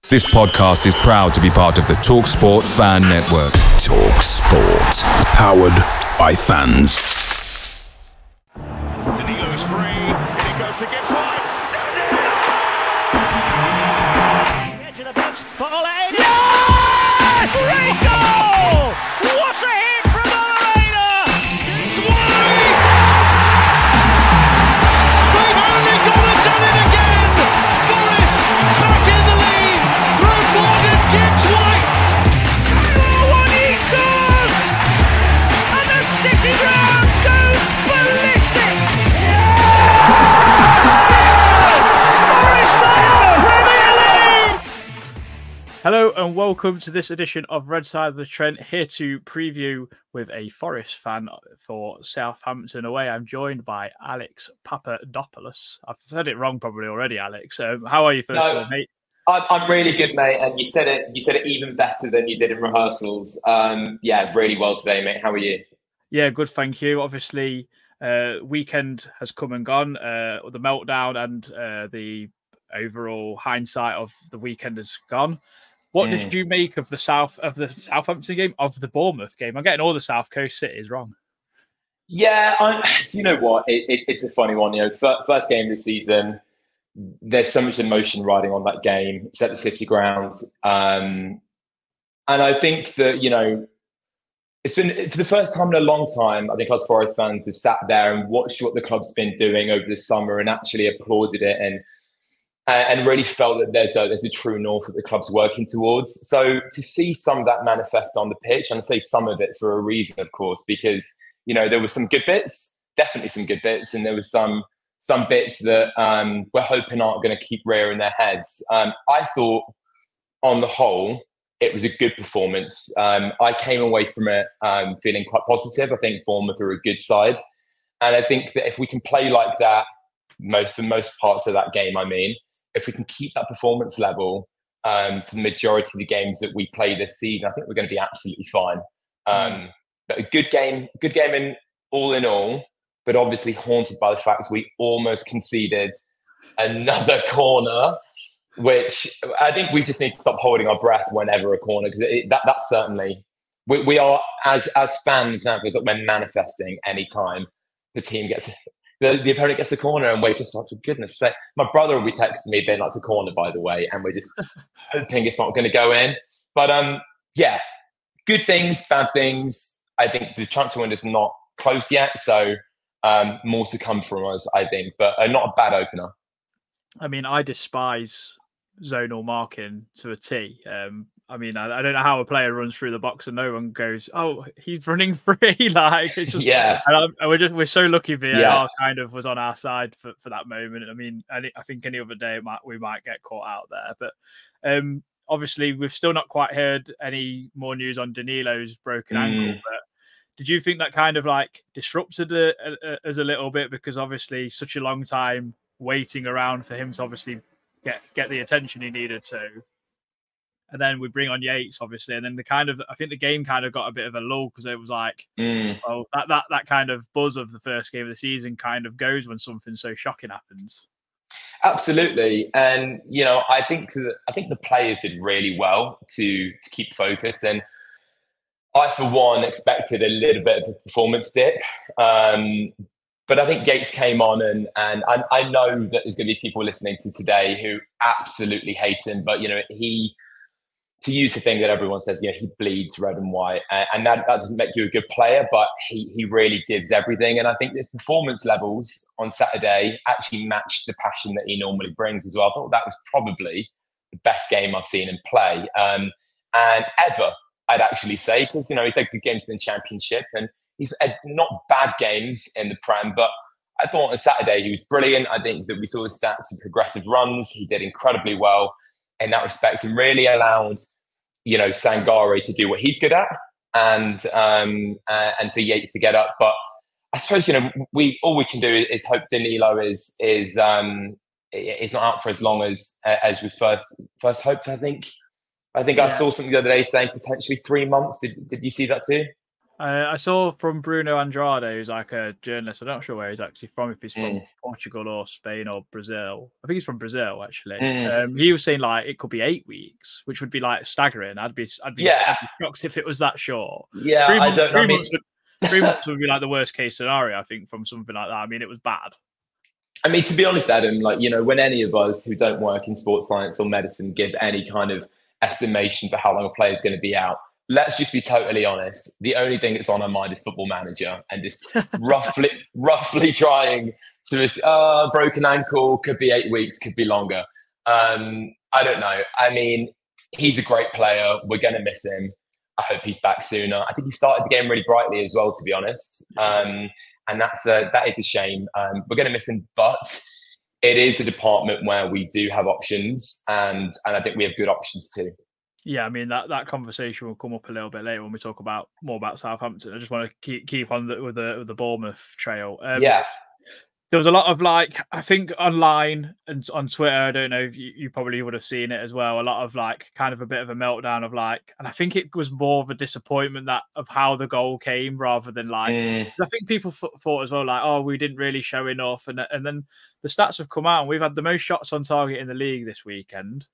This podcast is proud to be part of the TalkSport Fan Network. TalkSport. Powered by fans. Danilo's free. It goes to Gibbs wide. Edge of the box. Foley. Yes! Great goal! What a hit from Arena! Gibbs wide. They've only gone and done it again. Forest back in the lead. Rewarded Gibbs White. Oh, what he scores! And the City ground goes ballistic. Hello and welcome to this edition of Red Side of the Trent, here to preview with a Forest fan for Southampton away. I'm joined by Alex Papadopoulos. I've said it wrong probably already, Alex. How are you first of all, mate? I'm really good, mate, and you said it even better than you did in rehearsals. Yeah, really well today, mate. How are you? Yeah, good, thank you. Obviously, weekend has come and gone. The meltdown and the overall hindsight of the weekend has gone. What did you make of the Southampton game, of the Bournemouth game? I'm getting all the South Coast cities wrong. Yeah, do you know what? It's a funny one. You know, first game of the season. There's so much emotion riding on that game. It's at the City grounds, and I think that it's been for the first time in a long time. I think us Forest fans have sat there and watched what the club's been doing over the summer and actually applauded it and really felt that there's a true north that the club's working towards. So to see some of that manifest on the pitch, and I say some of it for a reason, of course, because there were some good bits, definitely some good bits, and there was some bits that we're hoping aren't going to keep rearing their heads. I thought, on the whole, it was a good performance. I came away from it feeling quite positive. I think Bournemouth are a good side, and I think that if we can play like that for most parts of that game, if we can keep that performance level for the majority of the games that we play this season, I think we're going to be absolutely fine. But a good game in all, but obviously haunted by the fact we almost conceded another corner, which I think we just need to stop holding our breath whenever a corner, because that's certainly, we are, as fans now, because we're manifesting any time the team gets... The opponent gets a corner and we're just like, for goodness sake. My brother will be texting me, Ben, that's a corner, by the way, and we're just hoping it's not going to go in. But yeah, good things, bad things. I think the transfer window's not closed yet, so more to come from us, I think, but not a bad opener. I mean, I despise zonal marking to a T. I don't know how a player runs through the box and no one goes, "Oh, he's running free." Like, it's just, yeah. And we're so lucky VAR kind of was on our side for that moment. I mean, I think any other day we might get caught out there. But obviously, we've still not quite heard any more news on Danilo's broken ankle. But did you think that kind of like disrupted us a little bit, because obviously such a long time waiting around for him to obviously get the attention he needed to? And then we bring on Yates, obviously, and then I think the game kind of got a bit of a lull, because it was like, well, that kind of buzz of the first game of the season kind of goes when something so shocking happens. Absolutely, and I think the players did really well to keep focused, and I, for one, expected a little bit of a performance dip. But I think Yates came on, and I know that there's going to be people listening to today who absolutely hate him, but he. To use the thing that everyone says, he bleeds red and white, and that doesn't make you a good player, but he really gives everything. And I think his performance levels on Saturday actually matched the passion that he normally brings as well. I thought that was probably the best game I've seen him play, and ever, I'd actually say, because he's had good games in the Championship, and he's had not bad games in the Prem, but I thought on Saturday he was brilliant. I think that we saw the stats of progressive runs. He did incredibly well in that respect, and really allowed, Sangare to do what he's good at, and for Yates to get up. But I suppose all we can do is hope Danilo is not out for as long as was first hoped. I think I saw something the other day saying potentially 3 months. Did you see that too? I saw from Bruno Andrade, who's like a journalist. I'm not sure where he's actually from, if he's from Portugal or Spain or Brazil. I think he's from Brazil, actually. He was saying like it could be 8 weeks, which would be like staggering. I'd be shocked if it was that short. Yeah, 3 months would be like the worst case scenario, I think, from something like that. I mean, it was bad. I mean, to be honest, Adam, like, you know, when any of us who don't work in sports science or medicine give any kind of estimation for how long a player is going to be out, let's just be totally honest. The only thing that's on our mind is Football Manager, and just roughly trying to, broken ankle, could be 8 weeks, could be longer. I don't know. I mean, he's a great player. We're going to miss him. I hope he's back sooner. I think he started the game really brightly as well, to be honest. And that is a shame. We're going to miss him, but it is a department where we do have options, and I think we have good options too. Yeah, I mean that conversation will come up a little bit later when we talk more about Southampton. I just want to keep on with the Bournemouth trail. There was a lot of, like, I think online and on Twitter, I don't know if you probably would have seen it as well, a lot of like kind of a bit of a meltdown of like, and I think it was more of a disappointment of how the goal came rather than like, I think people thought as well like, oh, we didn't really show enough. And then the stats have come out and we've had the most shots on target in the league this weekend.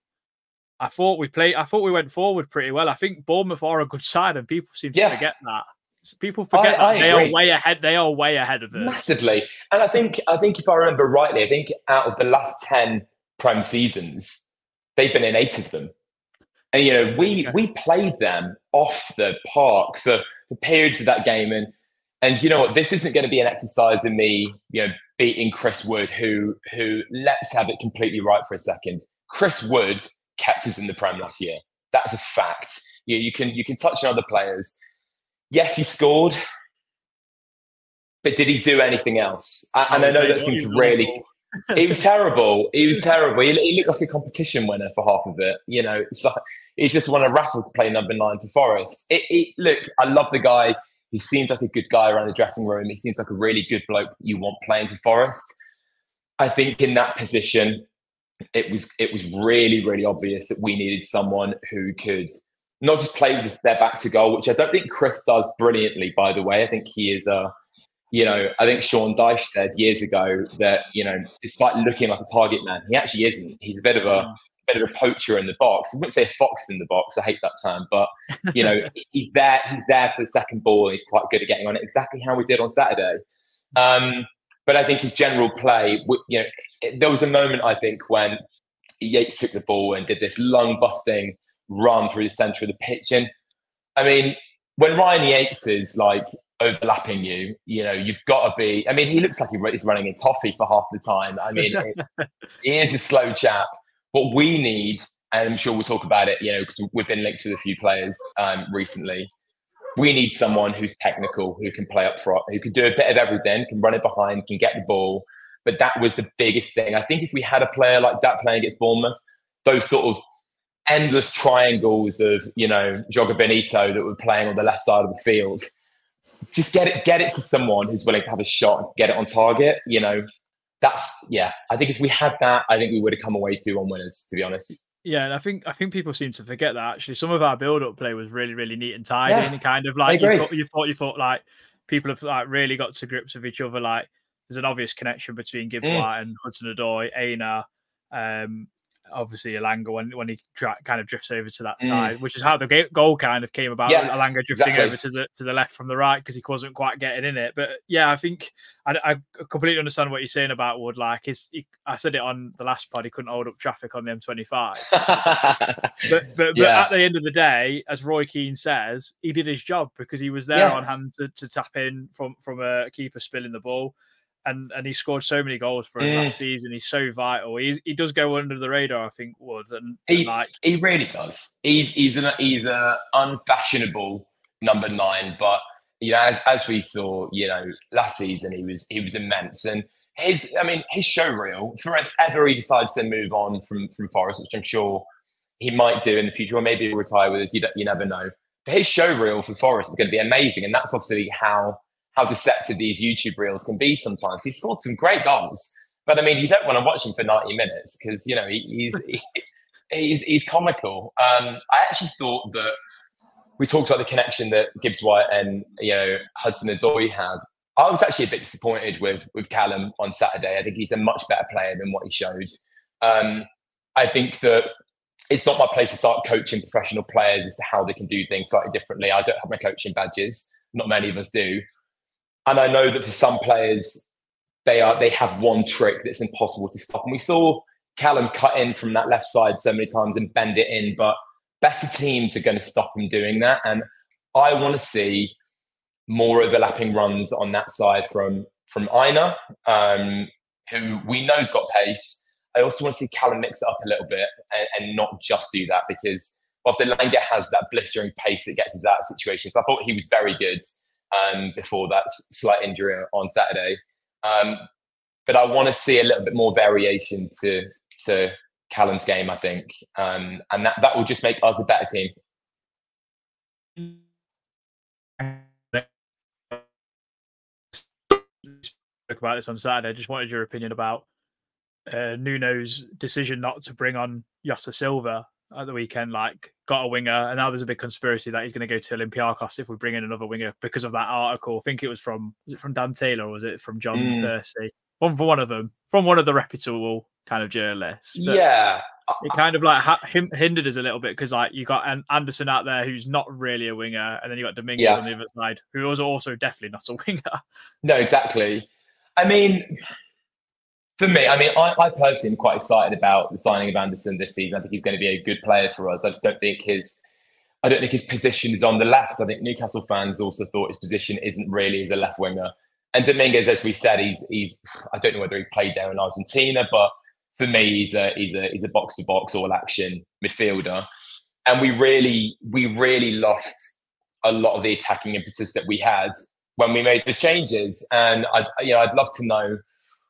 I thought we went forward pretty well. I think Bournemouth are a good side and people seem to forget that. People forget that they are way ahead. They are way ahead of us massively. And I think if I remember rightly, I think out of the last 10 Prem seasons, they've been in 8 of them. And you know, we played them off the park for periods of that game. And you know what? This isn't going to be an exercise in me, you know, beating Chris Wood, who let's have it completely right for a second. Chris Wood kept us in the Prem last year. That's a fact. You can touch on other players. Yes, he scored, but did he do anything else? And I know that seems really... He was terrible. He looked like a competition winner for half of it. You know, it's like he's just won a raffle to play number 9 for Forest. Look, I love the guy. He seems like a good guy around the dressing room. He seems like a really good bloke that you want playing for Forest. I think in that position, it was really, really obvious that we needed someone who could not just play with their back to goal, which I don't think Chris does brilliantly, by the way. I think he is I think Sean Dyche said years ago that, you know, despite looking like a target man, he actually isn't. He's a bit of a poacher in the box. I wouldn't say a fox in the box. I hate that term, but you know, he's there for the second ball. And he's quite good at getting on it, exactly how we did on Saturday. But I think his general play, you know, there was a moment I think when Yates took the ball and did this lung-busting run through the centre of the pitch. And I mean, when Ryan Yates is like overlapping you, you know, you've got to be. I mean, he looks like he's running in toffee for half the time. I mean, he is a slow chap. What we need, and I'm sure we'll talk about it, you know, because we've been linked with a few players recently. We need someone who's technical, who can play up front, who can do a bit of everything, can run it behind, can get the ball. But that was the biggest thing. I think if we had a player like that playing against Bournemouth, those sort of endless triangles of, you know, Joga Benito that were playing on the left side of the field, just get it to someone who's willing to have a shot, get it on target. You know, I think if we had that, I think we would have come away 2-1 winners, to be honest. Yeah, and I think people seem to forget that actually some of our build-up play was really, really neat and tidy, and kind of like you thought like people have like really got to grips with each other. Like there's an obvious connection between Gibbs White and Hudson-Odoi, Aina, obviously Elanga when he kind of drifts over to that side, which is how the goal kind of came about. Elanga drifting over to the left from the right because he wasn't quite getting in it. But yeah, I think I completely understand what you're saying about Wood. Like I said it on the last pod, he couldn't hold up traffic on the M25. but at the end of the day, as Roy Keane says, he did his job because he was there on hand to tap in from a keeper spilling the ball. And he scored so many goals for him last season. He's so vital. He does go under the radar, I think, Wood. And he really does. He's an unfashionable number 9, but you know, as we saw, you know, last season he was immense. And his show reel, for if ever he decides to move on from Forest, which I'm sure he might do in the future, or maybe he'll retire with us. You never know. But his show reel for Forest is going to be amazing, and that's obviously how deceptive these YouTube reels can be sometimes. He scored some great goals, but I mean, you don't want to watch him for 90 minutes because, you know, he's comical. I actually thought that we talked about the connection that Gibbs White and Hudson-Odoi had. I was actually a bit disappointed with Callum on Saturday. I think he's a much better player than what he showed. I think that it's not my place to start coaching professional players as to how they can do things slightly differently. I don't have my coaching badges. Not many of us do. And I know that for some players, they have one trick that's impossible to stop. And we saw Callum cut in from that left side so many times and bend it in, but better teams are going to stop him doing that. And I want to see more overlapping runs on that side from Aina, who we know's got pace. I also want to see Callum mix it up a little bit and not just do that, because whilst Elanga has that blistering pace that gets us out of situations, I thought he was very good before that slight injury on Saturday. But I want to see a little bit more variation to Callum's game, I think. And that will just make us a better team. Spoke about this on Saturday. I just wanted your opinion about Nuno's decision not to bring on Jota Silva at the weekend. Like, got a winger, and now there's a big conspiracy that he's going to go to Olympiacos if we bring in another winger because of that article. I think it was from Dan Taylor or was it from John Percy? From one of them, from one of the reputable kind of journalists. But yeah, it kind of like hindered us a little bit because like you got Anderson out there who's not really a winger, and then you got Dominguez on the other side who was also definitely not a winger. No, exactly. I mean, for me, I personally am quite excited about the signing of Anderson this season. I think he's going to be a good player for us. I just don't think his position is on the left. I think Newcastle fans also thought his position isn't really as a left winger. And Dominguez, as we said, he's I don't know whether he played there in Argentina, but for me, he's a box to box all action midfielder. And we really lost a lot of the attacking impetus that we had when we made those changes. And I'd love to know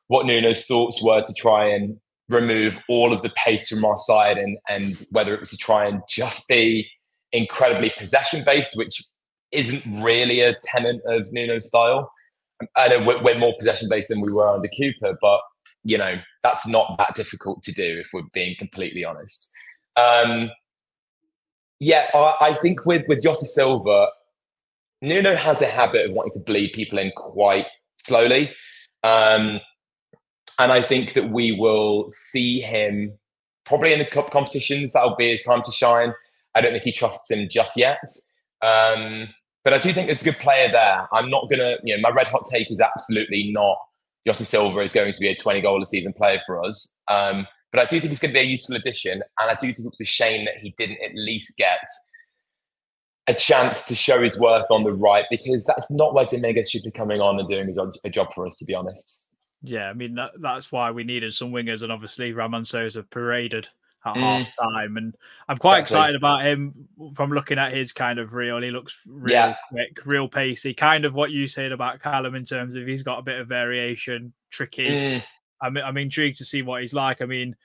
what Nuno's thoughts were to try and remove all of the pace from our side, and whether it was to try and just be incredibly possession based, which isn't really a tenet of Nuno's style. I know we're more possession based than we were under Cooper, but that's not that difficult to do if we're being completely honest. I think with Jota Silva, Nuno has a habit of wanting to bleed people in quite slowly. And I think that we will see him probably in the cup competitions. That'll be his time to shine. I don't think he trusts him just yet. But I do think there's a good player there. I'm not going to, my red hot take is absolutely not Jota Silva is going to be a 20-goal a season player for us. But I do think he's going to be a useful addition. And I do think it's a shame that he didn't at least get a chance to show his worth on the right, because that's not where Dominguez should be coming on and doing a job for us, to be honest. Yeah, I mean, that's why we needed some wingers. And obviously, Ramon Sousa paraded at half time, and I'm quite excited about him from looking at his kind of reel. He looks real quick, real pacey, kind of what you said about Callum in terms of he's got a bit of variation, tricky. I'm intrigued to see what he's like. I mean,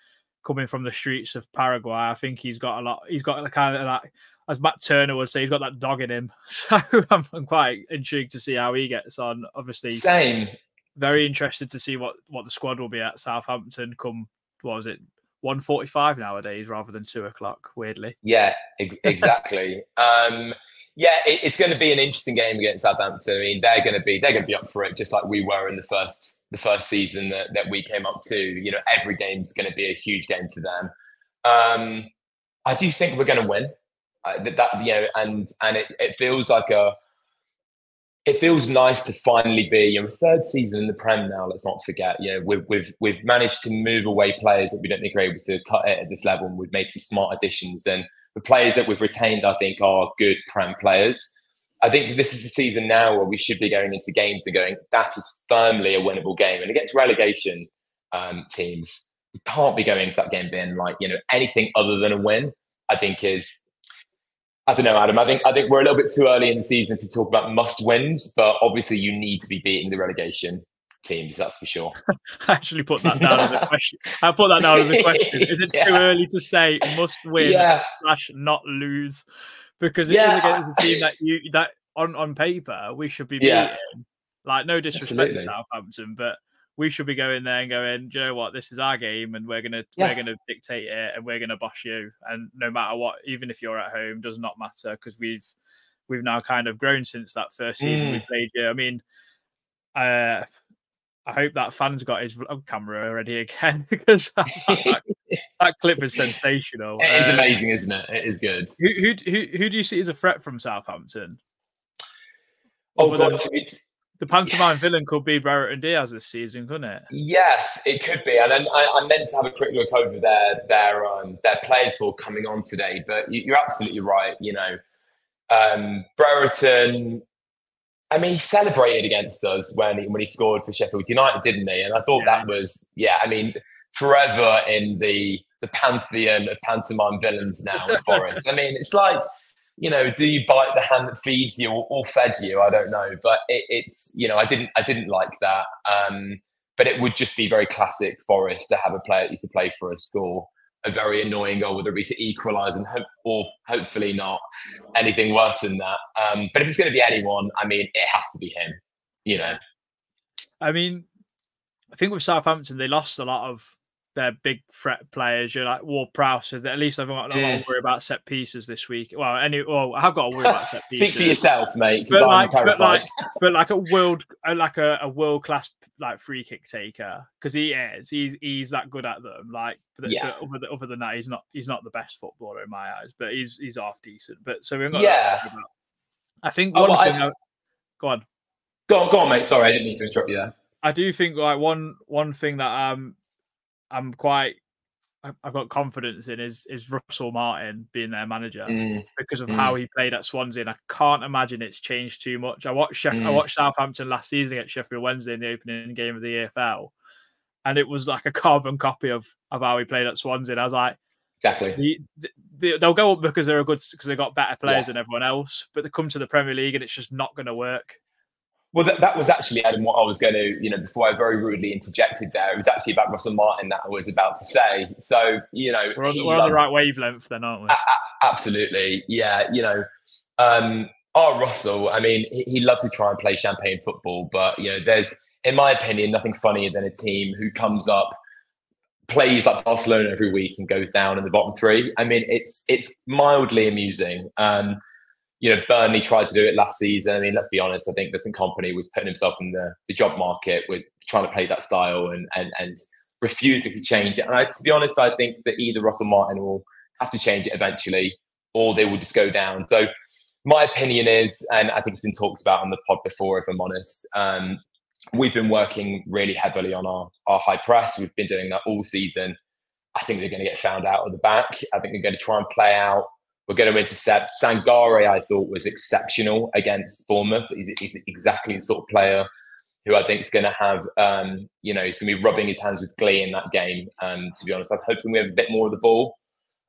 coming from the streets of Paraguay, I think he's got the kind of that, as Matt Turner would say, he's got that dog in him. So I'm quite intrigued to see how he gets on. Obviously, same. Very interested to see what the squad will be at Southampton come, what was it, 1:45 nowadays rather than 2:00, weirdly. Yeah, exactly. It's going to be an interesting game against Southampton. I mean, they're going to be up for it, just like we were in the first season that we came up to. Every game's going to be a huge game for them. I do think we're going to win. And it feels like it feels nice to finally be third season in the Prem now. Let's not forget. We've managed to move away players that we don't think are able to cut it at this level, and we've made some smart additions. And the players that we've retained, I think, are good Prem players. I think this is a season now where we should be going into games and going, that is firmly a winnable game. And against relegation teams, we can't be going into that game being like anything other than a win. I think I don't know, Adam. I think we're a little bit too early in the season to talk about must wins, but obviously you need to be beating the relegation teams. That's for sure. I actually put that down as a question. I put that down as a question. Is it too early to say must win / not lose? Because it is against a team that on paper we should be beating. Like, no disrespect to Southampton, but we should be going there and going, do you know what, this is our game, and we're gonna dictate it, and we're gonna boss you, and no matter what, even if you're at home, does not matter, because we've now kind of grown since that first season we played you. I mean, I hope that fan's got his vlog camera ready again, because that clip is sensational. It is amazing, isn't it? It is good. Who do you see as a threat from Southampton? Oh God, the pantomime villain could be Brereton Diaz this season, couldn't it? Yes, it could be. And I meant to have a quick look over their players for coming on today, but you're absolutely right. You know, Brereton, I mean, he celebrated against us when he scored for Sheffield United, didn't he? And I thought that was, I mean, forever in the pantheon of pantomime villains now at Forest. I mean, it's like, you know, do you bite the hand that feeds you or fed you? I don't know, but it's, you know, I didn't like that. But it would just be very classic Forest to have a player that used to play for us score a very annoying goal, whether it be to equalise or hopefully not anything worse than that. But if it's going to be anyone, I mean, it has to be him. You know, I mean, I think with Southampton, they lost a lot of their big threat players. You're like Ward-Prowse, so at least I've got not to worry about set pieces this week. Well, I have got to worry about set pieces. Speak for yourself, mate, because I'm terrified. But like a world class like free kick taker, because he's that good at them. Like, but other than that, he's not the best footballer in my eyes, but he's half decent. But so we've got that to talk about. I think go on, mate. Sorry, I didn't mean to interrupt you there. I do think like one thing that I've got confidence in is Russell Martin being their manager because of how he played at Swansea. And I can't imagine it's changed too much. I watched Southampton last season against Sheffield Wednesday in the opening game of the EFL, and it was like a carbon copy of how he played at Swansea. And I was like, exactly. They'll go up because they've got better players than everyone else, but they come to the Premier League and it's just not going to work. Well, that was actually, Adam, what I was going to, you know, before I very rudely interjected there. It was actually about Russell Martin that I was about to say. So, you know, we're on the right wavelength then, aren't we? Absolutely. Yeah. You know, our Russell, I mean, he loves to try and play champagne football, but, you know, there's, in my opinion, nothing funnier than a team who comes up, plays like Barcelona every week and goes down in the bottom three. I mean, it's mildly amusing. You know, Burnley tried to do it last season. I mean, let's be honest. I think Vincent Kompany was putting himself in the job market with trying to play that style and refusing to change it. And to be honest, I think that either Russell Martin will have to change it eventually, or they will just go down. So my opinion is, and I think it's been talked about on the pod before, if I'm honest, we've been working really heavily on our high press. We've been doing that all season. I think they're going to get found out at the back. I think they're going to try and play out. We're going to intercept. Sangare, I thought, was exceptional against Bournemouth. He's exactly the sort of player who I think is going to have, you know, he's going to be rubbing his hands with glee in that game. To be honest, I'm hoping we have a bit more of the ball.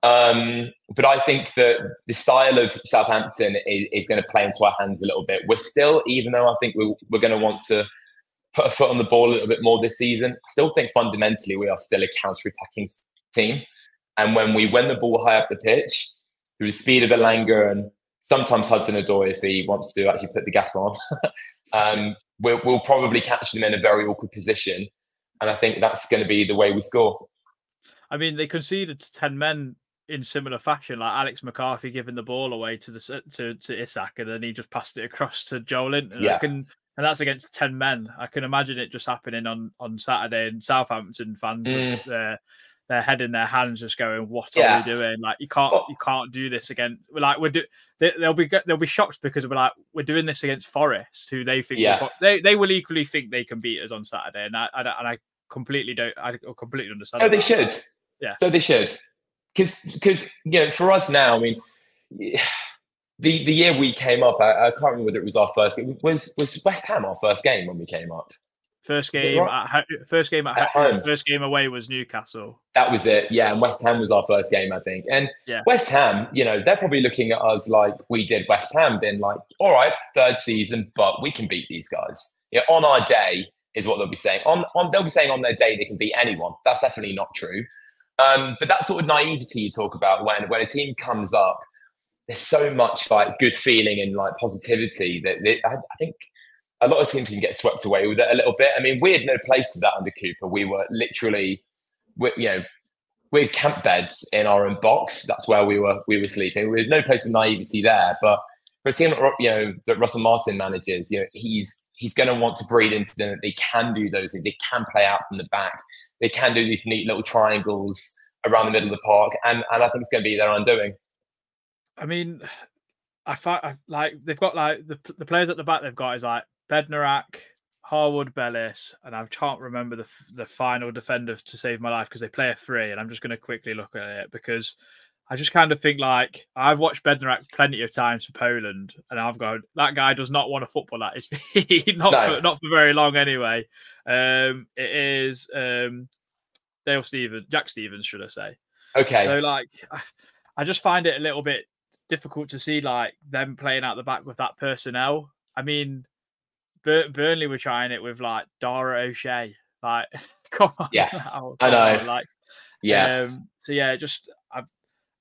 But I think that the style of Southampton is going to play into our hands a little bit. We're still, even though I think we're going to want to put a foot on the ball a little bit more this season, I still think fundamentally we are still a counter-attacking team. And when we win the ball high up the pitch, through the speed of Elanga and sometimes Hudson-Odoi, if he wants to actually put the gas on, we'll probably catch them in a very awkward position. And I think that's going to be the way we score. I mean, they conceded to 10 men in similar fashion, like Alex McCarthy giving the ball away to Isak, and then he just passed it across to Joelinton. And that's against 10 men. I can imagine it just happening on Saturday, and Southampton fans with their head in their hands, just going, "What are we doing? Like, you can't do this again." Like, they'll be shocked because we're doing this against Forest, who they think they will equally think they can beat us on Saturday, and I completely understand. So they should, So they should, because you know, for us now, I mean, the year we came up, I can't remember whether it was our first game. Was West Ham our first game when we came up? First game at home. First game away was Newcastle. That was it, yeah. And West Ham was our first game, I think. And West Ham, you know, they're probably looking at us like we did West Ham, being like, all right, third season, but we can beat these guys. Yeah, on our day is what they'll be saying. They'll be saying on their day they can beat anyone. That's definitely not true. But that sort of naivety you talk about when a team comes up, there's so much like good feeling and like positivity that I think a lot of teams can get swept away with it a little bit. I mean, we had no place for that under Cooper. We were literally, we had camp beds in our own box. That's where we were sleeping. There was no place of naivety there. But for a team that Russell Martin manages, he's going to want to breed into them that they can do those things. They can play out from the back. They can do these neat little triangles around the middle of the park, and I think it's going to be their undoing. I mean, I find like they've got like the players at the back they've got is like Bednarak, Harwood, Bellis, and I can't remember the final defender to save my life because they play a 3, and I'm just going to quickly look at it because I just kind of think like I've watched Bednarak plenty of times for Poland, and I've gone that guy does not want to football at his feet, not for very long anyway. It is Jack Stevens, should I say? Okay. So like I just find it a little bit difficult to see like them playing out the back with that personnel. I mean, Burnley were trying it with like Dara O'Shea. Like, come on. Yeah, I know. Like, yeah. So yeah, just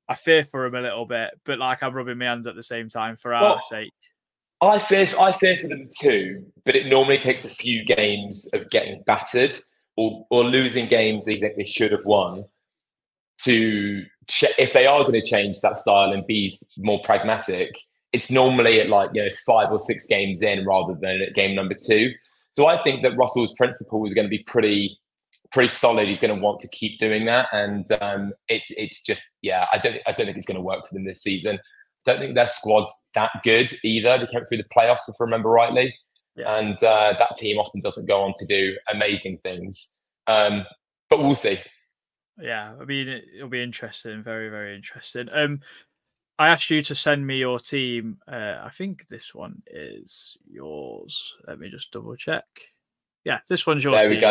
I fear for him a little bit, but like I'm rubbing my hands at the same time for our sake. I fear for them too, but it normally takes a few games of getting battered or losing games they think they should have won to if they are going to change that style and be more pragmatic. It's normally at 5 or 6 games in rather than at game number 2. So I think that Russell's principle is going to be pretty solid. He's going to want to keep doing that, and it's just I don't think it's going to work for them this season. I don't think their squad's that good either. They came through the playoffs, if I remember rightly, and that team often doesn't go on to do amazing things. But we'll see. Yeah, I mean, it'll be interesting, very, very interesting. I asked you to send me your team. I think this one is yours. Let me just double check. Yeah, this one's your team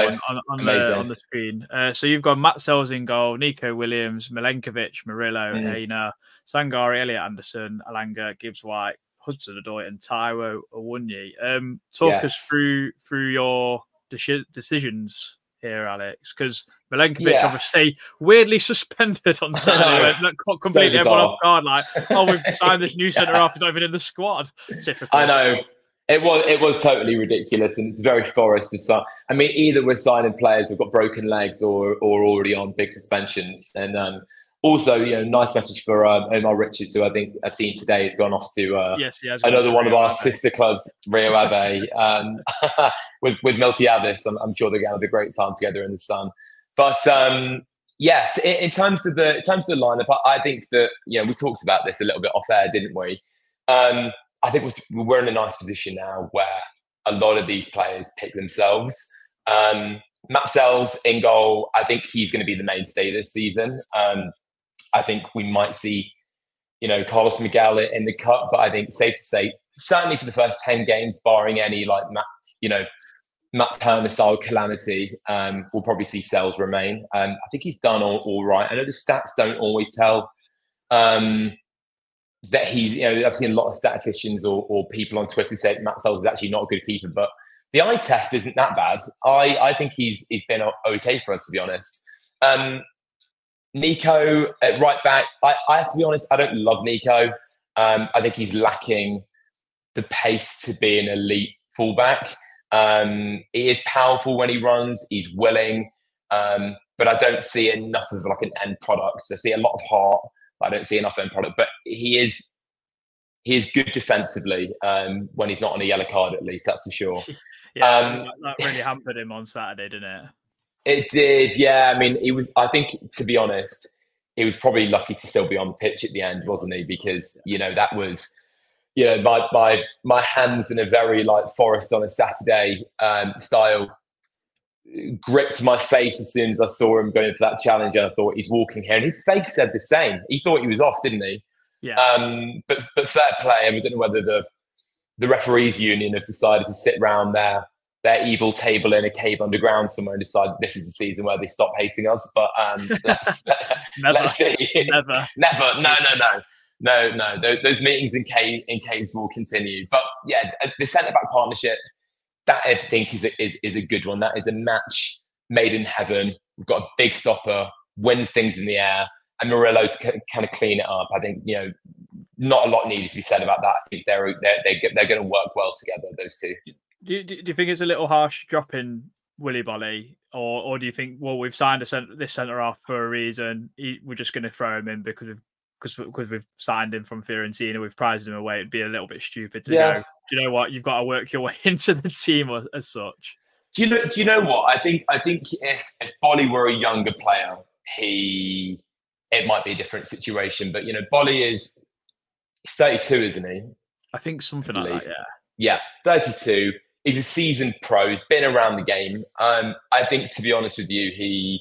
on the screen. So you've got Matt Sells in goal, Nico Williams, Milenkovic, Murillo, Aina, Sangari, Elliot Anderson, Alanga, Gibbs White, Hudson-Odoi, and Taiwo Awoniyi. Talk us through your decisions here, Alex, because Milenkovic obviously weirdly suspended on Saturday. That completely everyone off guard. Like, we've signed this new centre half, he's not even in the squad. Typical. I know. It was totally ridiculous, and it's very Forest to sign. I mean, either we're signing players who've got broken legs or already on big suspensions. And also, nice message for Omar Richards, who I think I've seen today has gone off to another one of our sister clubs, Rio Ave, with Milty Avis. I'm sure they're going to have a great time together in the sun. But yes, in terms of the lineup, I think that we talked about this a little bit off air, didn't we? I think we're in a nice position now where a lot of these players pick themselves. Matt Sells in goal, I think he's going to be the mainstay this season. I think we might see, Carlos Miguel in the cup, but I think safe to say, certainly for the first 10 games, barring any Matt Turner style calamity, we'll probably see Sells remain. I think he's done all right. I know the stats don't always tell that he's, I've seen a lot of statisticians or people on Twitter say Matt Sells is actually not a good keeper, but the eye test isn't that bad. I think he's been okay for us, to be honest. Nico at right back, I have to be honest, I don't love Nico. I think he's lacking the pace to be an elite fullback. He is powerful when he runs, he's willing, but I don't see enough of an end product. I see a lot of heart, but I don't see enough end product. But he is good defensively when he's not on a yellow card, at least, that's for sure. That really hampered him on Saturday, didn't it? It did, yeah. I mean, I think, to be honest, he was probably lucky to still be on the pitch at the end, wasn't he? Because, that was, my hands in a very Forest on a Saturday style gripped my face as soon as I saw him going for that challenge, and I thought, he's walking here. And his face said the same. He thought he was off, didn't he? Yeah. But fair play. I don't know whether the referees union have decided to sit round their evil table in a cave underground somewhere and decide this is the season where they stop hating us. But let's see. Never. No. Those meetings in caves will continue. But yeah, the centre-back partnership, that I think is a good one. That is a match made in heaven. We've got a big stopper, wins things in the air, and Murillo to kind of clean it up. I think, not a lot needed to be said about that. I think they're going to work well together, those two. Do you think it's a little harsh dropping Willy Bolly, or do you think, well, we've signed this centre off for a reason? We're just going to throw him in because we've signed him from Fiorentina, we've prized him away. It'd be a little bit stupid to go, do you know what? You've got to work your way into the team as such. Do you know what? I think if Bolly were a younger player, it might be a different situation. But Bolly he's 32, isn't he? I think something like that. Yeah, 32. He's a seasoned pro. He's been around the game. I think, to be honest with you,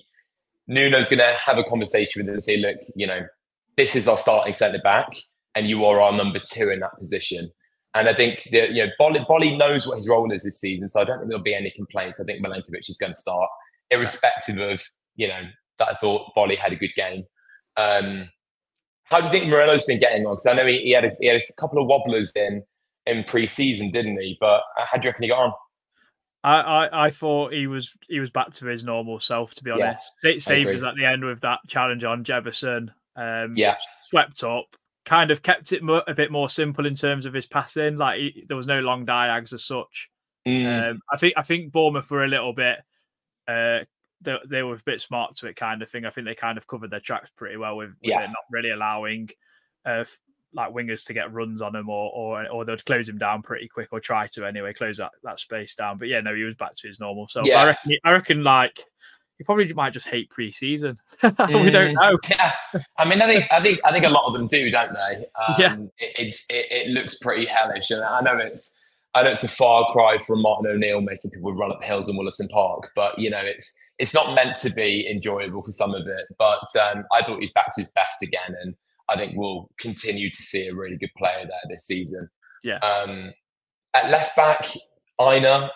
Nuno's going to have a conversation with him and say, look, this is our starting centre back, and you are our number 2 in that position. And I think that Bolly knows what his role is this season, so I don't think there'll be any complaints. I think Milenkovic is going to start, irrespective of that I thought Bolly had a good game. How do you think Morello's been getting on? Because I know he had a couple of wobblers in pre-season, didn't he? But how do you reckon he got on? I thought he was back to his normal self, to be honest. Saved us at the end with that challenge on Jefferson. Swept up, kind of kept it a bit more simple in terms of his passing. Like there was no long diags as such. I think Bournemouth were a little bit. They were a bit smart to it, kind of thing. I think they kind of covered their tracks pretty well with it not really allowing like wingers to get runs on him, or they'd close him down pretty quick, or try to anyway, close that space down. But he was back to his normal self. I reckon like he probably might just hate pre-season. We don't know. Yeah, I mean, I think a lot of them do, don't they? It looks pretty hellish, and I know it's a far cry from Martin O'Neill making people run up hills in Willison Park, but it's not meant to be enjoyable for some of it. But I thought he's back to his best again, and I think we'll continue to see a really good player there this season. Yeah. At left back, Aina.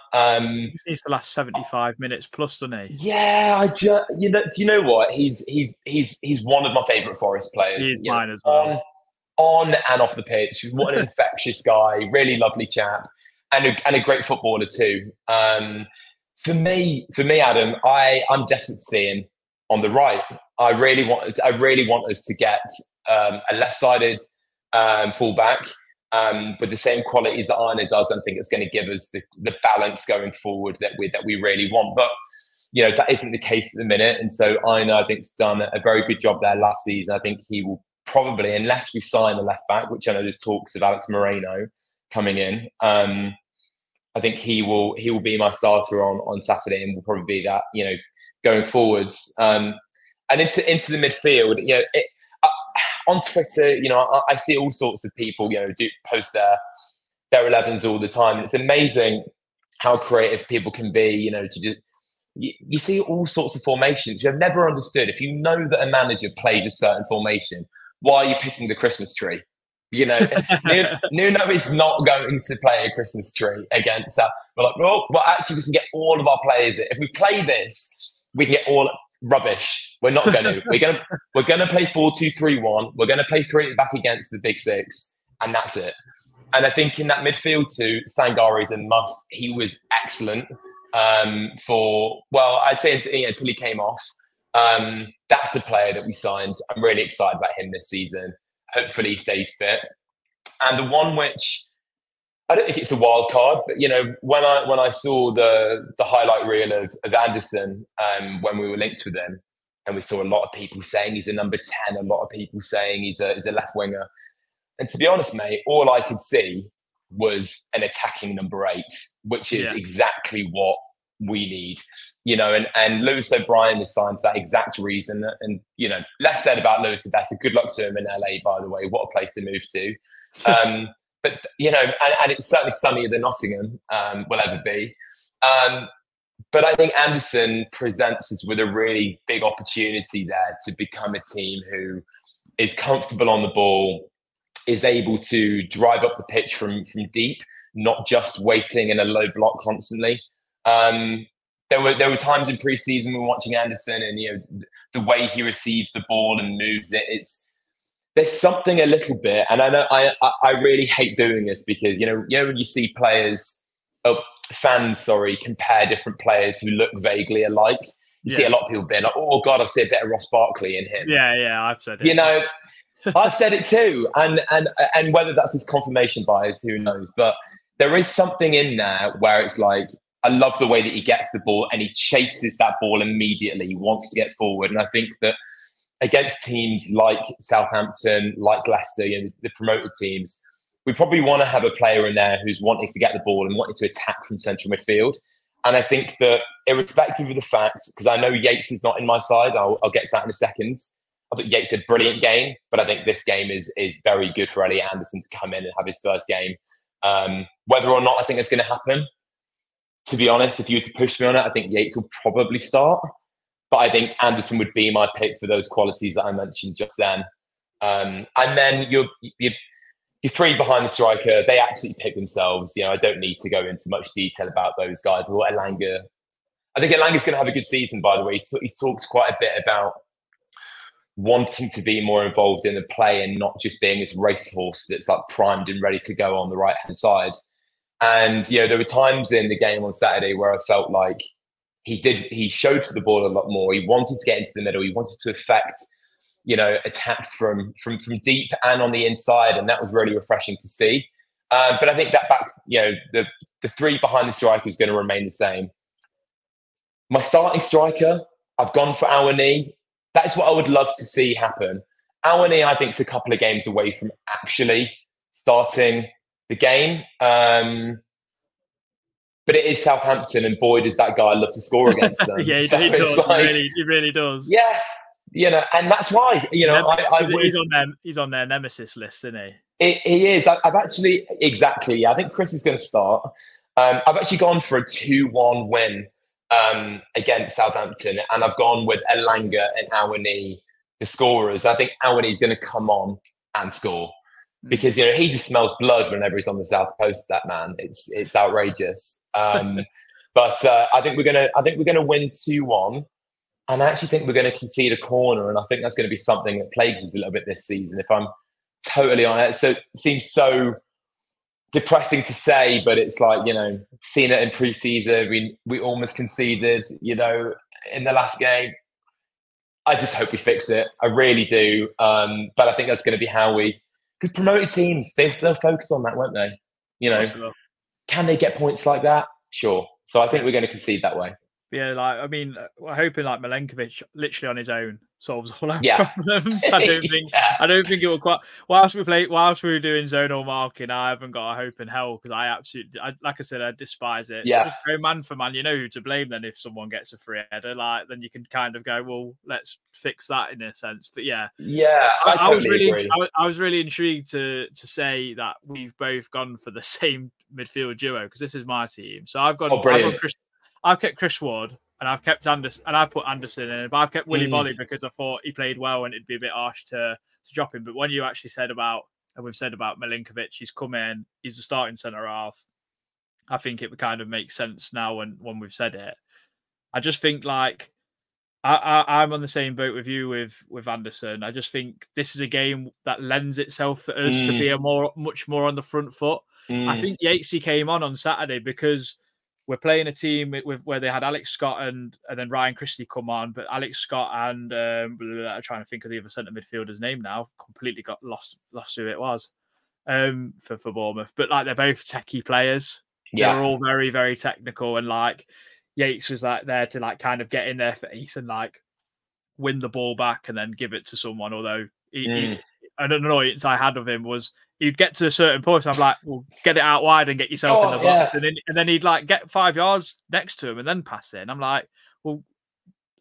He's the last 75 minutes plus, doesn't he? Yeah, do you know what? He's one of my favourite Forest players. He's mine as well. On and off the pitch. What an infectious guy, really lovely chap, and a great footballer too. For me, Adam, I'm desperate to see him on the right. I really want us to get a left-sided fullback with the same qualities that Arna does. I think it's going to give us the balance going forward that we really want. But that isn't the case at the minute, and so Arna, I think, has done a very good job there last season. I think he will probably, unless we sign a left back, which I know there's talks of Alex Moreno coming in. I think he will be my starter on Saturday, and will probably be that going forwards. And into the midfield, on Twitter, I see all sorts of people, do post their 11s all the time. It's amazing how creative people can be. You see all sorts of formations. You've never understood. If you know that a manager plays a certain formation, why are you picking the Christmas tree? Nuno is not going to play a Christmas tree against that. We're like, well, actually, we can get all of our players in. If we play this, we can get all rubbish. We're not going to. We're going to play 4-2-3-1. We're going to play 3 back against the big 6, and that's it. And I think in that midfield too, Sangare is a must. He was excellent I'd say until he came off. That's the player that we signed. I'm really excited about him this season. Hopefully he stays fit. And the one which I don't think it's a wild card, but when I saw the highlight reel of Anderson when we were linked with him, and we saw a lot of people saying he's a number 10, a lot of people saying he's a left winger. And to be honest, mate, all I could see was an attacking number 8, which is exactly what we need. And Lewis O'Brien is signed for that exact reason. And less said about Lewis, the better. Good luck to him in LA, by the way. What a place to move to. But and it's certainly sunnier than Nottingham will ever be. But I think Anderson presents us with a really big opportunity there to become a team who is comfortable on the ball, is able to drive up the pitch from deep, not just waiting in a low block constantly. There were times in pre-season we were watching Anderson, and the way he receives the ball and moves it, there's something a little bit, and I know I really hate doing this because when you see fans compare different players who look vaguely alike. You see a lot of people being like, "Oh God, I see a bit of Ross Barkley in him." Yeah, I've said it. I've said it too, and whether that's his confirmation bias, who knows? But there is something in there where it's like, I love the way that he gets the ball and he chases that ball immediately. He wants to get forward. And I think that against teams like Southampton, like Leicester, the promoted teams, we probably want to have a player in there who's wanting to get the ball and wanting to attack from central midfield. And I think that irrespective of the fact, because I know Yates is not in my side, I'll get to that in a second. I think Yates had a brilliant game, but I think this game is very good for Elliot Anderson to come in and have his first game. Whether or not I think it's going to happen, to be honest, if you were to push me on it, I think Yates will probably start. But I think Anderson would be my pick for those qualities that I mentioned just then. And then your three behind the striker, they absolutely pick themselves. I don't need to go into much detail about those guys. I think Elanga's going to have a good season, by the way. He's talked quite a bit about wanting to be more involved in the play and not just being this racehorse that's like primed and ready to go on the right-hand side. And, there were times in the game on Saturday where I felt like he showed for the ball a lot more. He wanted to get into the middle. He wanted to affect, attacks from deep and on the inside. And that was really refreshing to see. But I think that the three behind the striker is going to remain the same. My starting striker, I've gone for Awani. That is what I would love to see happen. Awani, I think, is a couple of games away from actually starting the game. But it is Southampton, and boy, does that guy love to score against them. Yeah, he does. He really does. Yeah, and that's why, he's on their nemesis list, isn't he? He is. I've actually, exactly, yeah. I think Chris is going to start. I've actually gone for a 2-1 win against Southampton, and I've gone with Elanga and Awani, the scorers. I think Awani is going to come on and score. Because he just smells blood whenever he's on the south coast. That man, it's outrageous. But I think we're gonna win 2-1, and I actually think we're going to concede a corner, and I think that's going to be something that plagues us a little bit this season. If I'm totally honest, so it seems so depressing to say, but it's like seeing it in pre-season, we almost conceded, in the last game. I just hope we fix it. I really do. But I think that's going to be how we. Because promoted teams, they'll focus on that, won't they? Can they get points like that? Sure. So I think we're going to concede that way. Yeah, we're hoping Milenkovic literally on his own solves all our problems. I don't think it will quite. Whilst we were doing zonal marking, I haven't got a hope in hell because like I said, I despise it. Yeah. Just go man for man. You know who to blame then if someone gets a free header. Then you can kind of go, well, let's fix that in a sense. But yeah, I was really intrigued to say that we've both gone for the same midfield duo because this is my team. So I've gone. I've kept Chris Ward and I've kept Anderson and I've put Anderson in, but I've kept Willy Bolly because I thought he played well and it'd be a bit harsh to drop him. But when you actually said about, and we've said about Milenkovic, he's come in, he's the starting centre half. I think it would kind of make sense now when we've said it. I just think I'm on the same boat with you with Anderson. I just think this is a game that lends itself for us to be much more on the front foot. I think Yatesy came on Saturday because we're playing a team where they had Alex Scott and then Ryan Christie come on, but Alex Scott and I'm trying to think of the other centre midfielder's name now. Completely got lost who it was for Bournemouth. But they're both techie players. Yeah, they're all very very technical, and Yates was there to kind of get in their face and win the ball back and then give it to someone. Although an annoyance I had of him was he'd get to a certain point. So I'm like, well, get it out wide and get yourself in the box. And then he'd get 5 yards next to him and then pass it. And I'm like, well,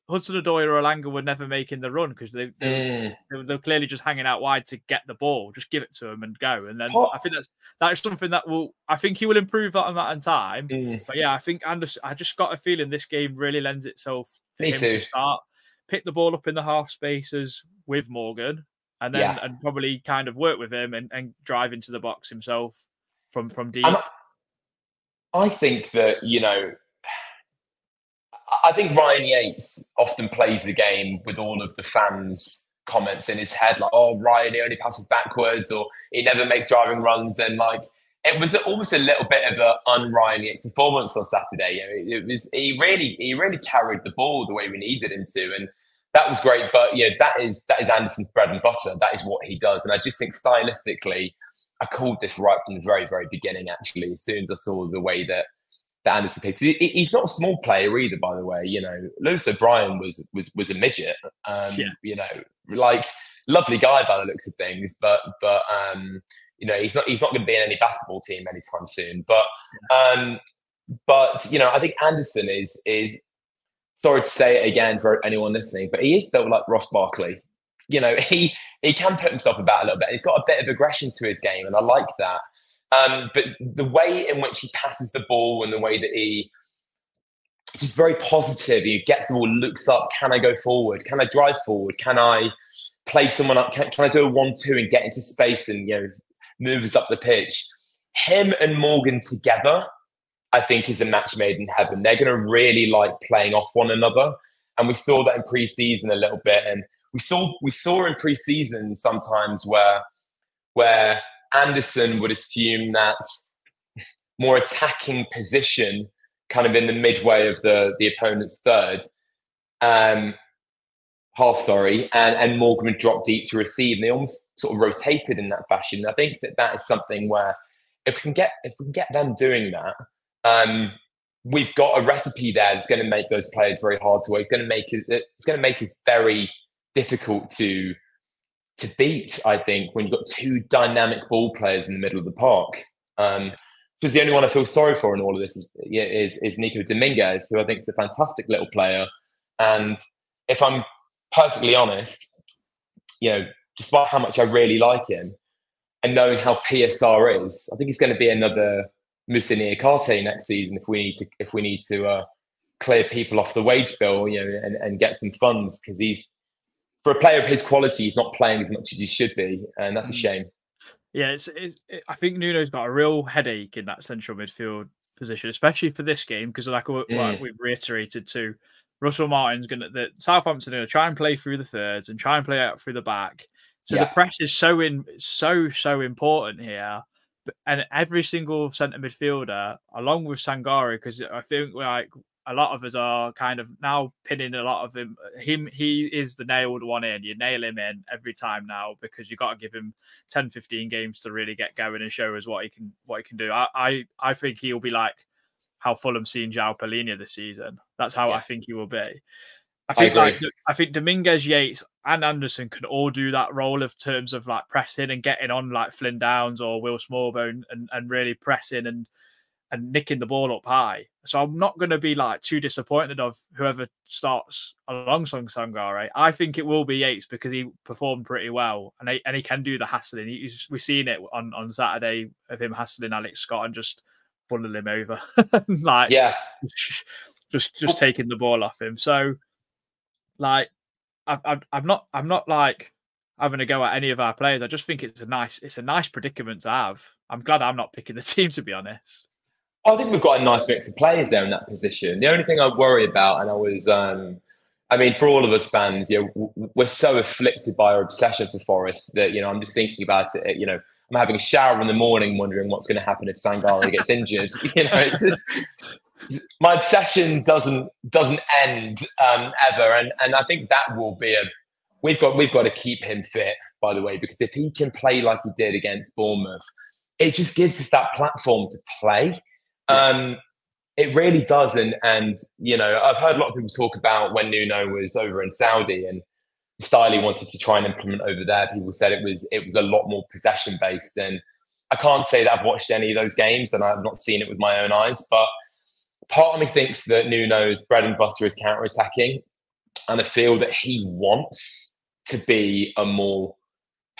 Hudson-Odoi or Elanga were never making the run because they're clearly just hanging out wide to get the ball. Just give it to him and go. And then I think that is something that I think he will improve on that in time. But yeah, I think Anderson, I just got a feeling this game really lends itself for him to start, pick the ball up in the half spaces with Morgan. And then and probably kind of work with him and drive into the box himself from deep. I think that, I think Ryan Yates often plays the game with all of the fans' comments in his head, like, oh, Ryan, he only passes backwards or he never makes driving runs. And it was almost a little bit of an un-Ryan Yates performance on Saturday. He really carried the ball the way we needed him to. And that was great, but that is Anderson's bread and butter. That is what he does, and I just think stylistically, I called this right from the very, very beginning, actually, as soon as I saw the way that Anderson picked. He's not a small player either, by the way. Lewis O'Brien was a midget. Like lovely guy by the looks of things, but he's not going to be in any basketball team anytime soon. But I think Anderson is sorry to say it again for anyone listening, but he is built like Ross Barkley. He can put himself about a little bit. He's got a bit of aggression to his game, and I like that. But the way in which he passes the ball and the way that he just very positive, he gets the ball, looks up, can I go forward? Can I drive forward? Can I play someone up? Can I do a 1-2 and get into space and move us up the pitch? Him and Morgan together, I think, is a match made in heaven. They're going to really like playing off one another. And we saw that in pre-season a little bit. And we saw in pre-season sometimes where Anderson would assume that more attacking position kind of in the midway of the opponent's third half, and Morgan would drop deep to receive, and they almost sort of rotated in that fashion. I think that is something where if we can get them doing that, we've got a recipe there that's going to make those players very hard to work. It's going to make it very difficult to beat, I think, when you've got two dynamic ball players in the middle of the park. Because the only one I feel sorry for in all of this is Nico Dominguez, who I think is a fantastic little player. And if I'm perfectly honest, despite how much I really like him and knowing how PSR is, I think he's going to be another Moussa Niakate next season if we need to clear people off the wage bill, and get some funds, because for a player of his quality, he's not playing as much as he should be, and that's a shame. Yeah, I think Nuno's got a real headache in that central midfield position, especially for this game, because like we've reiterated too, Russell Martin's Southampton are going to try and play through the thirds and try and play out through the back. So the press is so important here, and every single centre midfielder, along with Sangare, because I think like a lot of us are kind of now pinning a lot of him. He is the nailed one in. You nail him in every time now, because you got to give him 10, 15 games to really get going and show us what he can do. I think he'll be like how Fulham seen João Palhinha this season. That's how I think he will be. I think Dominguez, Yates, and Anderson can all do that role of terms of like pressing and getting on like Flynn Downs or Will Smallbone and really pressing and nicking the ball up high. So I'm not going to be like too disappointed of whoever starts alongside Sangare. I think it will be Yates, because he performed pretty well and he can do the hassling. We've seen it on Saturday of him hassling Alex Scott and just bullying him over, just taking the ball off him. So like I'm not like having a go at any of our players. I just think it's a nice predicament to have. I'm glad I'm not picking the team, to be honest. I think we've got a nice mix of players there in that position. The only thing I worry about, and I was, for all of us fans, we're so afflicted by our obsession for Forest that, I'm just thinking about it. I'm having a shower in the morning, wondering what's going to happen if Sangare gets injured. It's just, my obsession doesn't end ever, and I think that will be we've got to keep him fit, by the way, because if he can play like he did against Bournemouth, it just gives us that platform to play. It really does. And I've heard a lot of people talk about when Nuno was over in Saudi and the style he wanted to try and implement over there. People said it was a lot more possession based. And I can't say that I've watched any of those games and I've not seen it with my own eyes. But part of me thinks that Nuno's bread and butter is counter-attacking. And I feel that he wants to be a more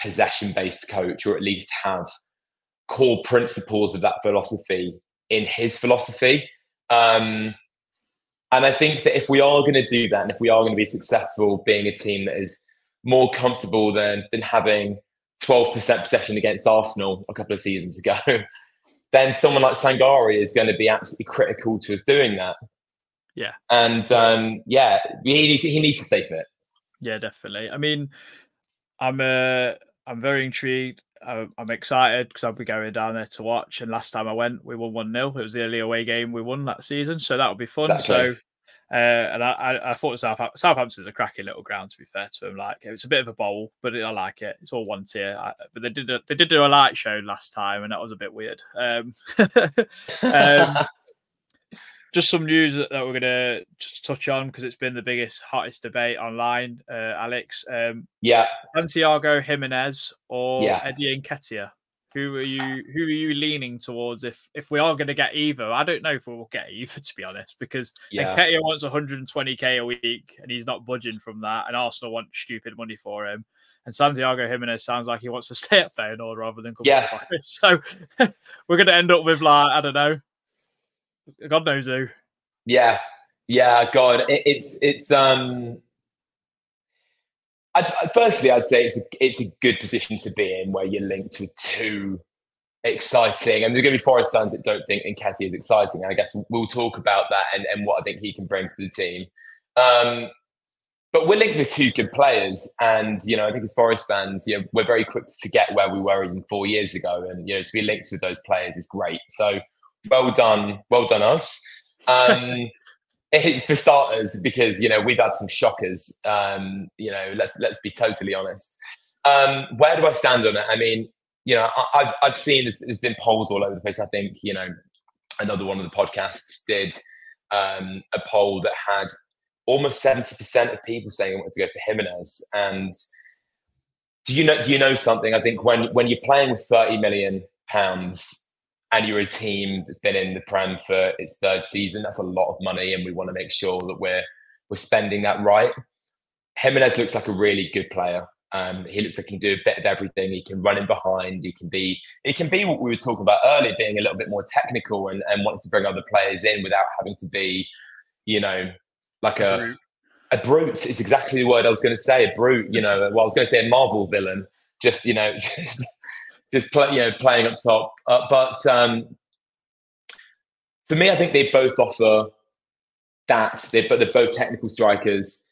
possession-based coach, or at least have core principles of that philosophy in his philosophy. And I think that if we are going to do that, and if we are going to be successful being a team that is more comfortable than having 12% possession against Arsenal a couple of seasons ago, then someone like Sangare is going to be absolutely critical to us doing that. Yeah. And he needs to stay fit. Yeah, definitely. I mean, I'm very intrigued. I'm excited because I'll be going down there to watch. And last time I went, we won 1-0. It was the only away game we won that season, so that'll be fun. Exactly. And I thought Southampton's a cracking little ground, to be fair to him. Like, it's a bit of a bowl, but I like it. It's all one tier. But they did do a light show last time, and that was a bit weird. Just some news that we're going to just touch on because it's been the biggest, hottest debate online, Alex. Santiago Jimenez or Eddie Nketiah? Who are you leaning towards if we are going to get either? I don't know if we'll get either, to be honest, because Nketiah wants 120k a week and he's not budging from that, and Arsenal want stupid money for him. And Santiago Jimenez sounds like he wants to stay at Feyenoord rather than come to Forest. So we're going to end up with, like, I don't know, God knows who. Yeah. God, it's firstly, I'd say it's a good position to be in where you're linked with two exciting, and there's going to be Forest fans that don't think Nketiah is exciting. And I guess we'll talk about that and what I think he can bring to the team. But we're linked with two good players, and I think as Forest fans, we're very quick to forget where we were even 4 years ago, and to be linked with those players is great. So well done us. For starters, because we've had some shockers. Let's be totally honest. Where do I stand on it? I mean, I've seen there's been polls all over the place. I think another one of the podcasts did a poll that had almost 70% of people saying they wanted to go for Jimenez. And do you know something? I think when you're playing with £30 million and you're a team that's been in the Prem for its third season, that's a lot of money, and we want to make sure that we're spending that right. Jimenez looks like a really good player. He looks like he can do a bit of everything. He can run in behind. He can be what we were talking about earlier, being a little bit more technical and wanting to bring other players in without having to be, like a brute. It's exactly the word I was going to say. A brute. I was going to say a Marvel villain. Just playing up top. But for me, I think they both offer that. They're both technical strikers.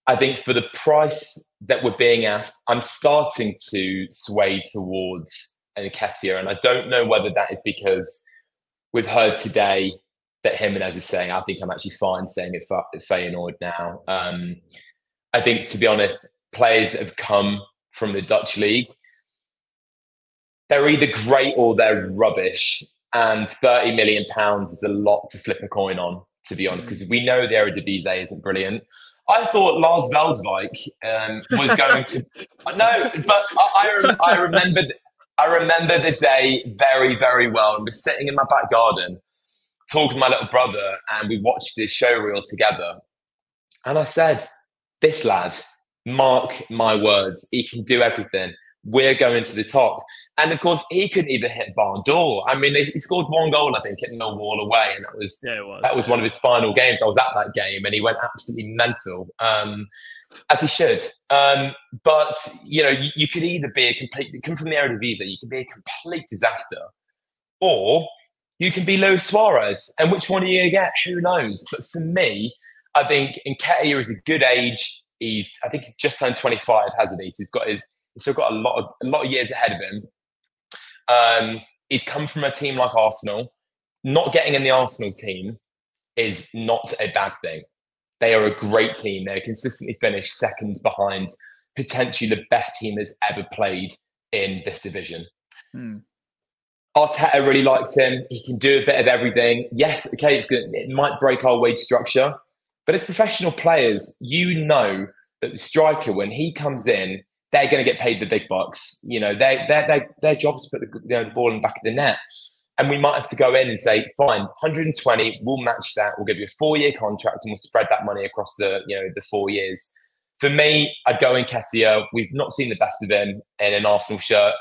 I think for the price that we're being asked, I'm starting to sway towards Nketiah. And I don't know whether that is because we've heard today that Jimenez is saying, I think I'm actually fine saying it for Feyenoord now. I think, to be honest, players that have come from the Dutch league, they're either great or they're rubbish. And £30 million is a lot to flip a coin on, to be honest, because we know the Eredivisie isn't brilliant. I thought Lars Veldwijk was going to... No, but I remember the day very, very well. I was sitting in my back garden talking to my little brother, and we watched this show reel together. And I said, this lad, mark my words, he can do everything. We're going to the top. And of course, he couldn't even hit barn door. I mean, he scored one goal, I think, at Millwall away. And that was one of his final games. I was at that game, and he went absolutely mental, as he should. But, you could either be come from the Eredivisie, you can be a complete disaster, or you can be Luis Suarez. And which one are you going to get? Who knows? But for me, I think Nketiah is a good age. I think he's just turned 25, hasn't he? So he's still got a lot of years ahead of him. He's come from a team like Arsenal. Not getting in the Arsenal team is not a bad thing. They are a great team. They're consistently finished second behind potentially the best team that's ever played in this division. Arteta really likes him. He can do a bit of everything. Yes, okay, it might break our wage structure, but as professional players, that the striker, when he comes in, they're going to get paid the big bucks. Their job is to put the ball in the back of the net. And we might have to go in and say, fine, 120, we'll match that. We'll give you a 4-year contract and we'll spread that money across the 4 years. For me, I'd go Nketiah. We've not seen the best of him in an Arsenal shirt.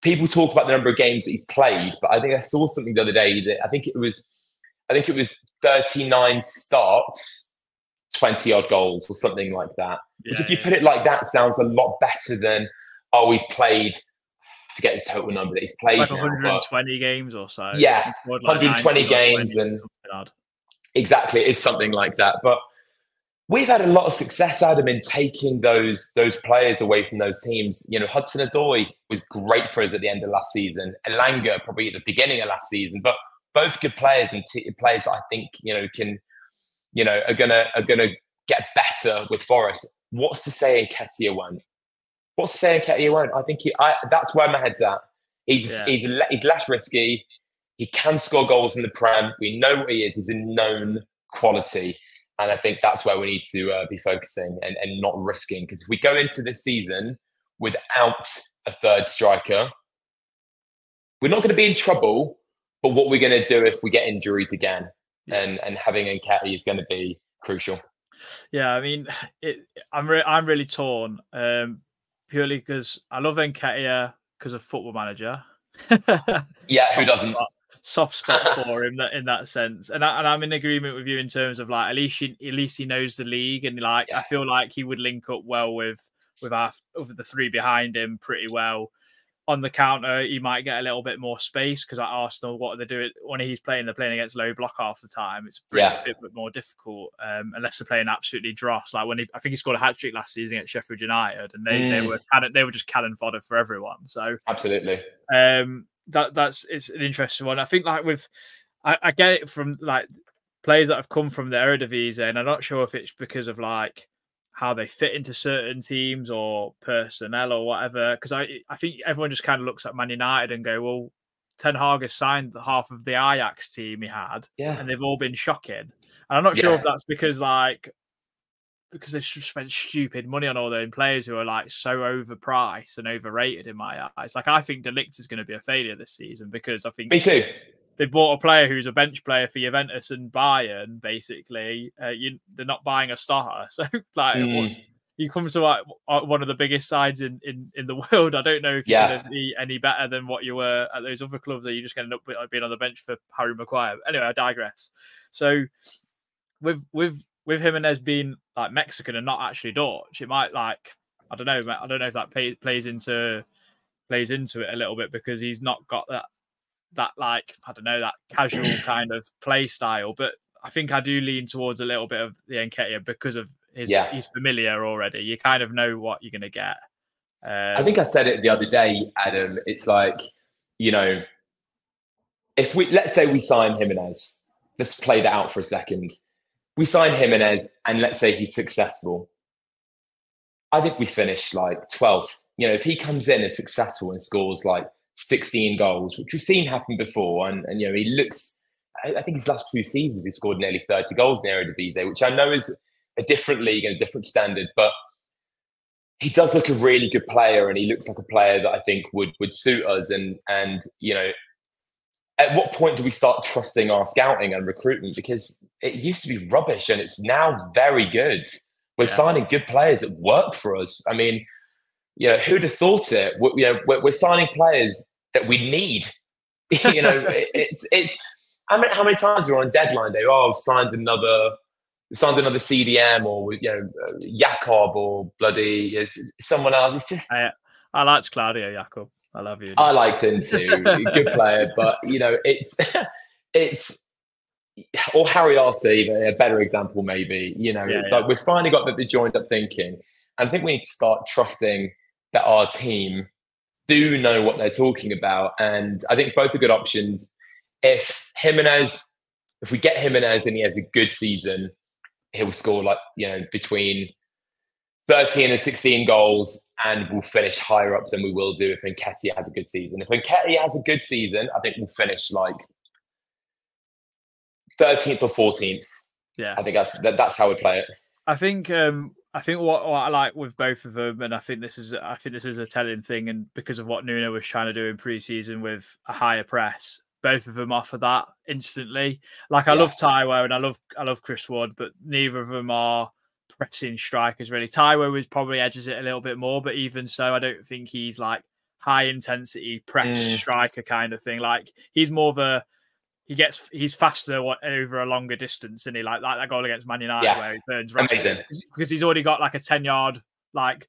People talk about the number of games that he's played, but I think I saw something the other day that I think it was 39 starts, 20 odd goals or something like that. Which, if you put it like that, sounds a lot better than he's played. I forget the total number that he's played. Like 120 games or so. Yeah, 120 games, and exactly, it's something like that. But we've had a lot of success, Adam, in taking those players away from those teams. Hudson-Odoi was great for us at the end of last season. Elanga probably at the beginning of last season, but both good players and players that I think can are gonna get better with Forest. What's to say Nketiah won't? What's to say Nketiah won't? I think that's where my head's at. He's less risky. He can score goals in the Prem. We know what he is. He's a known quality. And I think that's where we need to be focusing and not risking. Because if we go into this season without a third striker, we're not going to be in trouble. But what we're going to do if we get injuries again, and having Nketiah is going to be crucial. Yeah, I mean, I'm really torn purely because I love Nketiah because of Football Manager. Yeah, who doesn't? Soft spot for him in that sense, and I'm in agreement with you in terms of like at least he knows the league, and like I feel like he would link up well with the three behind him pretty well. On the counter, he might get a little bit more space because at Arsenal, what they do when he's playing, they're playing against low block half the time. It's a bit more difficult unless they're playing absolutely dross. Like I think he scored a hat trick last season against Sheffield United, and they were just cannon fodder for everyone. So absolutely, it's an interesting one. I think like I get it from like players that have come from the Eredivisie, and I'm not sure if it's because of like how they fit into certain teams or personnel or whatever. Because I think everyone just kind of looks at Man United and go, well, Ten Hag has signed half of the Ajax team he had, and they've all been shocking. And I'm not sure if that's because they've spent stupid money on all those players who are like so overpriced and overrated in my eyes. Like I think De Ligt is going to be a failure this season because I think me too. They've bought a player who's a bench player for Juventus and Bayern. Basically, they're not buying a starter. So, like, you come to like one of the biggest sides in the world. I don't know if you're going to be any better than what you were at those other clubs. Or you're just going to end up being on the bench for Harry Maguire. Anyway, I digress. So, with Jimenez being like Mexican and not actually Dutch, it might like I don't know if that plays into it a little bit because he's not got that like I don't know that casual kind of play style, but I think I do lean towards a little bit of the Nketiah because of he's familiar already. You kind of know what you're going to get. I think I said it the other day, Adam. It's like if let's say we sign Jimenez, let's play that out for a second. We sign Jimenez, and let's say he's successful. I think we finish like 12th. If he comes in and successful and scores like 16 goals, which we've seen happen before. And he looks, I think his last 2 seasons, he scored nearly 30 goals in the Eredivisie, which I know is a different league and a different standard, but he does look a really good player and he looks like a player that I think would suit us. And at what point do we start trusting our scouting and recruitment? Because it used to be rubbish and it's now very good. We're signing good players that work for us. I mean, who'd have thought it? We're signing players that we need. It's. How many times we're on deadline day? Oh, signed another CDM or Jakob or bloody someone else. It's just. I liked Claudio Jakob. I love you. I liked him too. Good player, but it's. Or Harry Arce, a better example, maybe. Like we've finally got the joined up thinking, and I think we need to start trusting that our team do know what they're talking about. And I think both are good options. If we get Jimenez and he has a good season, he'll score between 13 and 16 goals and we'll finish higher up than we will do if Nketiah has a good season. If Nketiah has a good season, I think we'll finish like 13th or 14th. Yeah. I think that's how we play it. I think what I like with both of them, and I think this is a telling thing, and because of what Nuno was trying to do in pre-season with a higher press, both of them offer that instantly. Like I love Taiwo and I love Chris Wood, but neither of them are pressing strikers really. Taiwo probably edges it a little bit more, but even so, I don't think he's like high intensity press striker kind of thing. Like he's more of he's faster over a longer distance, and he like that goal against Man United where he burns Rashford because he's already got like a 10-yard like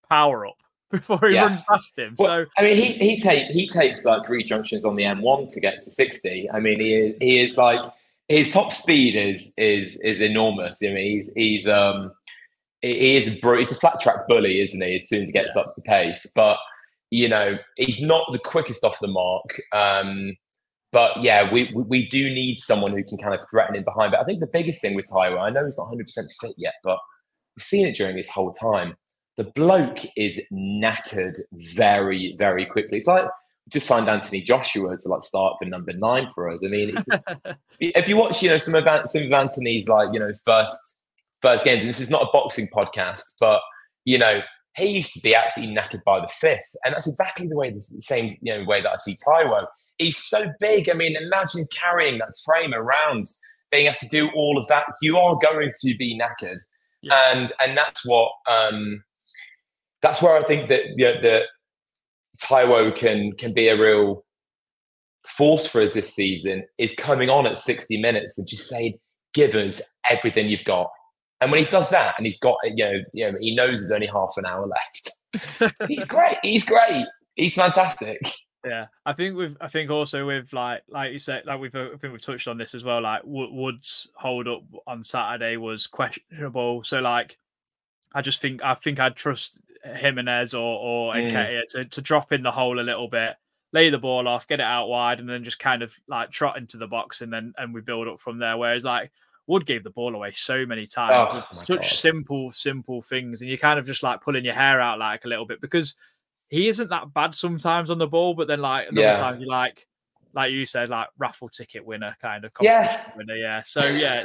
power up before he runs past him. Well, so I mean, he takes like 3 junctions on the M1 to get to 60. I mean, he is like his top speed is enormous. I mean, he's a flat track bully, isn't he? As soon as he gets up to pace, but he's not the quickest off the mark. But yeah, we do need someone who can kind of threaten in behind. But I think the biggest thing with Taiwo, I know he's not 100% fit yet, but we've seen it during this whole time. The bloke is knackered very, very quickly. It's like just signed Anthony Joshua to like start for number 9 for us. I mean, it's just if you watch, some of Anthony's first games, and this is not a boxing podcast, but he used to be absolutely knackered by the 5th, and that's exactly the same way that I see Taiwo. He's so big. I mean, imagine carrying that frame around, being able to do all of that. You are going to be knackered, and that's what that's where I think that that Taiwo can be a real force for us this season, is coming on at 60 minutes and just saying, give us everything you've got. And when he does that, and he's got, he knows there's only half an hour left. He's great. He's great. He's fantastic. Yeah, I think also with like you said, like I think we've touched on this as well. Like Wood's hold up on Saturday was questionable. So like, I think I'd trust Jimenez or Nketiah to drop in the hole a little bit, lay the ball off, get it out wide, and then just kind of like trot into the box, and we build up from there. Whereas like Wood gave the ball away so many times with such simple things, and you're kind of just like pulling your hair out like a little bit, because he isn't that bad sometimes on the ball, but then like another time you like you said, like raffle ticket winner kind of competition winner. Yeah. So yeah,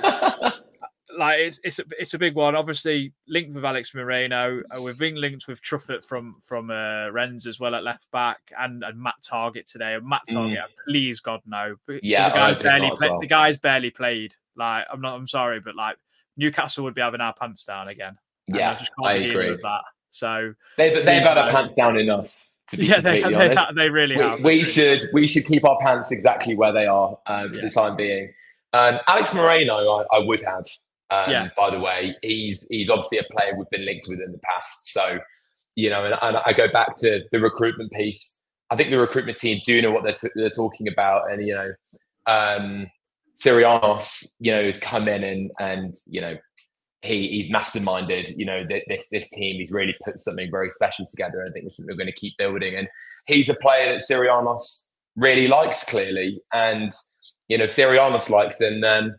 it's a big one. Obviously linked with Alex Moreno. We've been linked with Truffert from Rennes as well at left back, and Matt Targett today. And Matt Targett, please God no. Yeah, the guy's barely played. Like I'm sorry, but like Newcastle would be having our pants down again. Yeah, I agree with that. So they've had our pants down enough. To be completely honest, they really have. We should keep our pants exactly where they are for the time being. Alex Moreno, I would have. By the way, he's obviously a player we've been linked with in the past. So and I go back to the recruitment piece. I think the recruitment team do know what they're talking about, and Sirianos, has come in and he's masterminded, this team. He's really put something very special together. I think it's something we're going to keep building. And he's a player that Sirianos really likes, clearly. And, if Sirianos likes him, then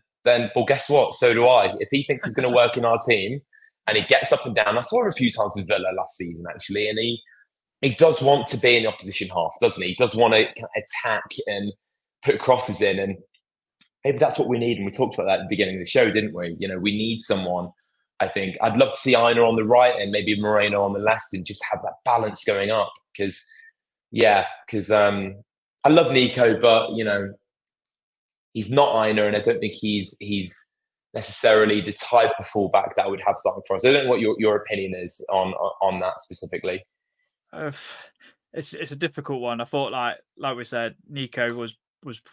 well, guess what? So do I. If he thinks he's going to work in our team and he gets up and down, I saw him a few times with Villa last season, actually, and he does want to be in the opposition half, doesn't he? He does want to attack and put crosses in, and maybe that's what we need. And we talked about that at the beginning of the show, didn't we? We need someone. I think I'd love to see Aina on the right and maybe Moreno on the left, and just have that balance going up. Because I love Nico, but he's not Aina, and I don't think he's necessarily the type of fullback that would have starting for us. I don't know what your opinion is on that specifically. It's a difficult one. I thought like we said, Nico was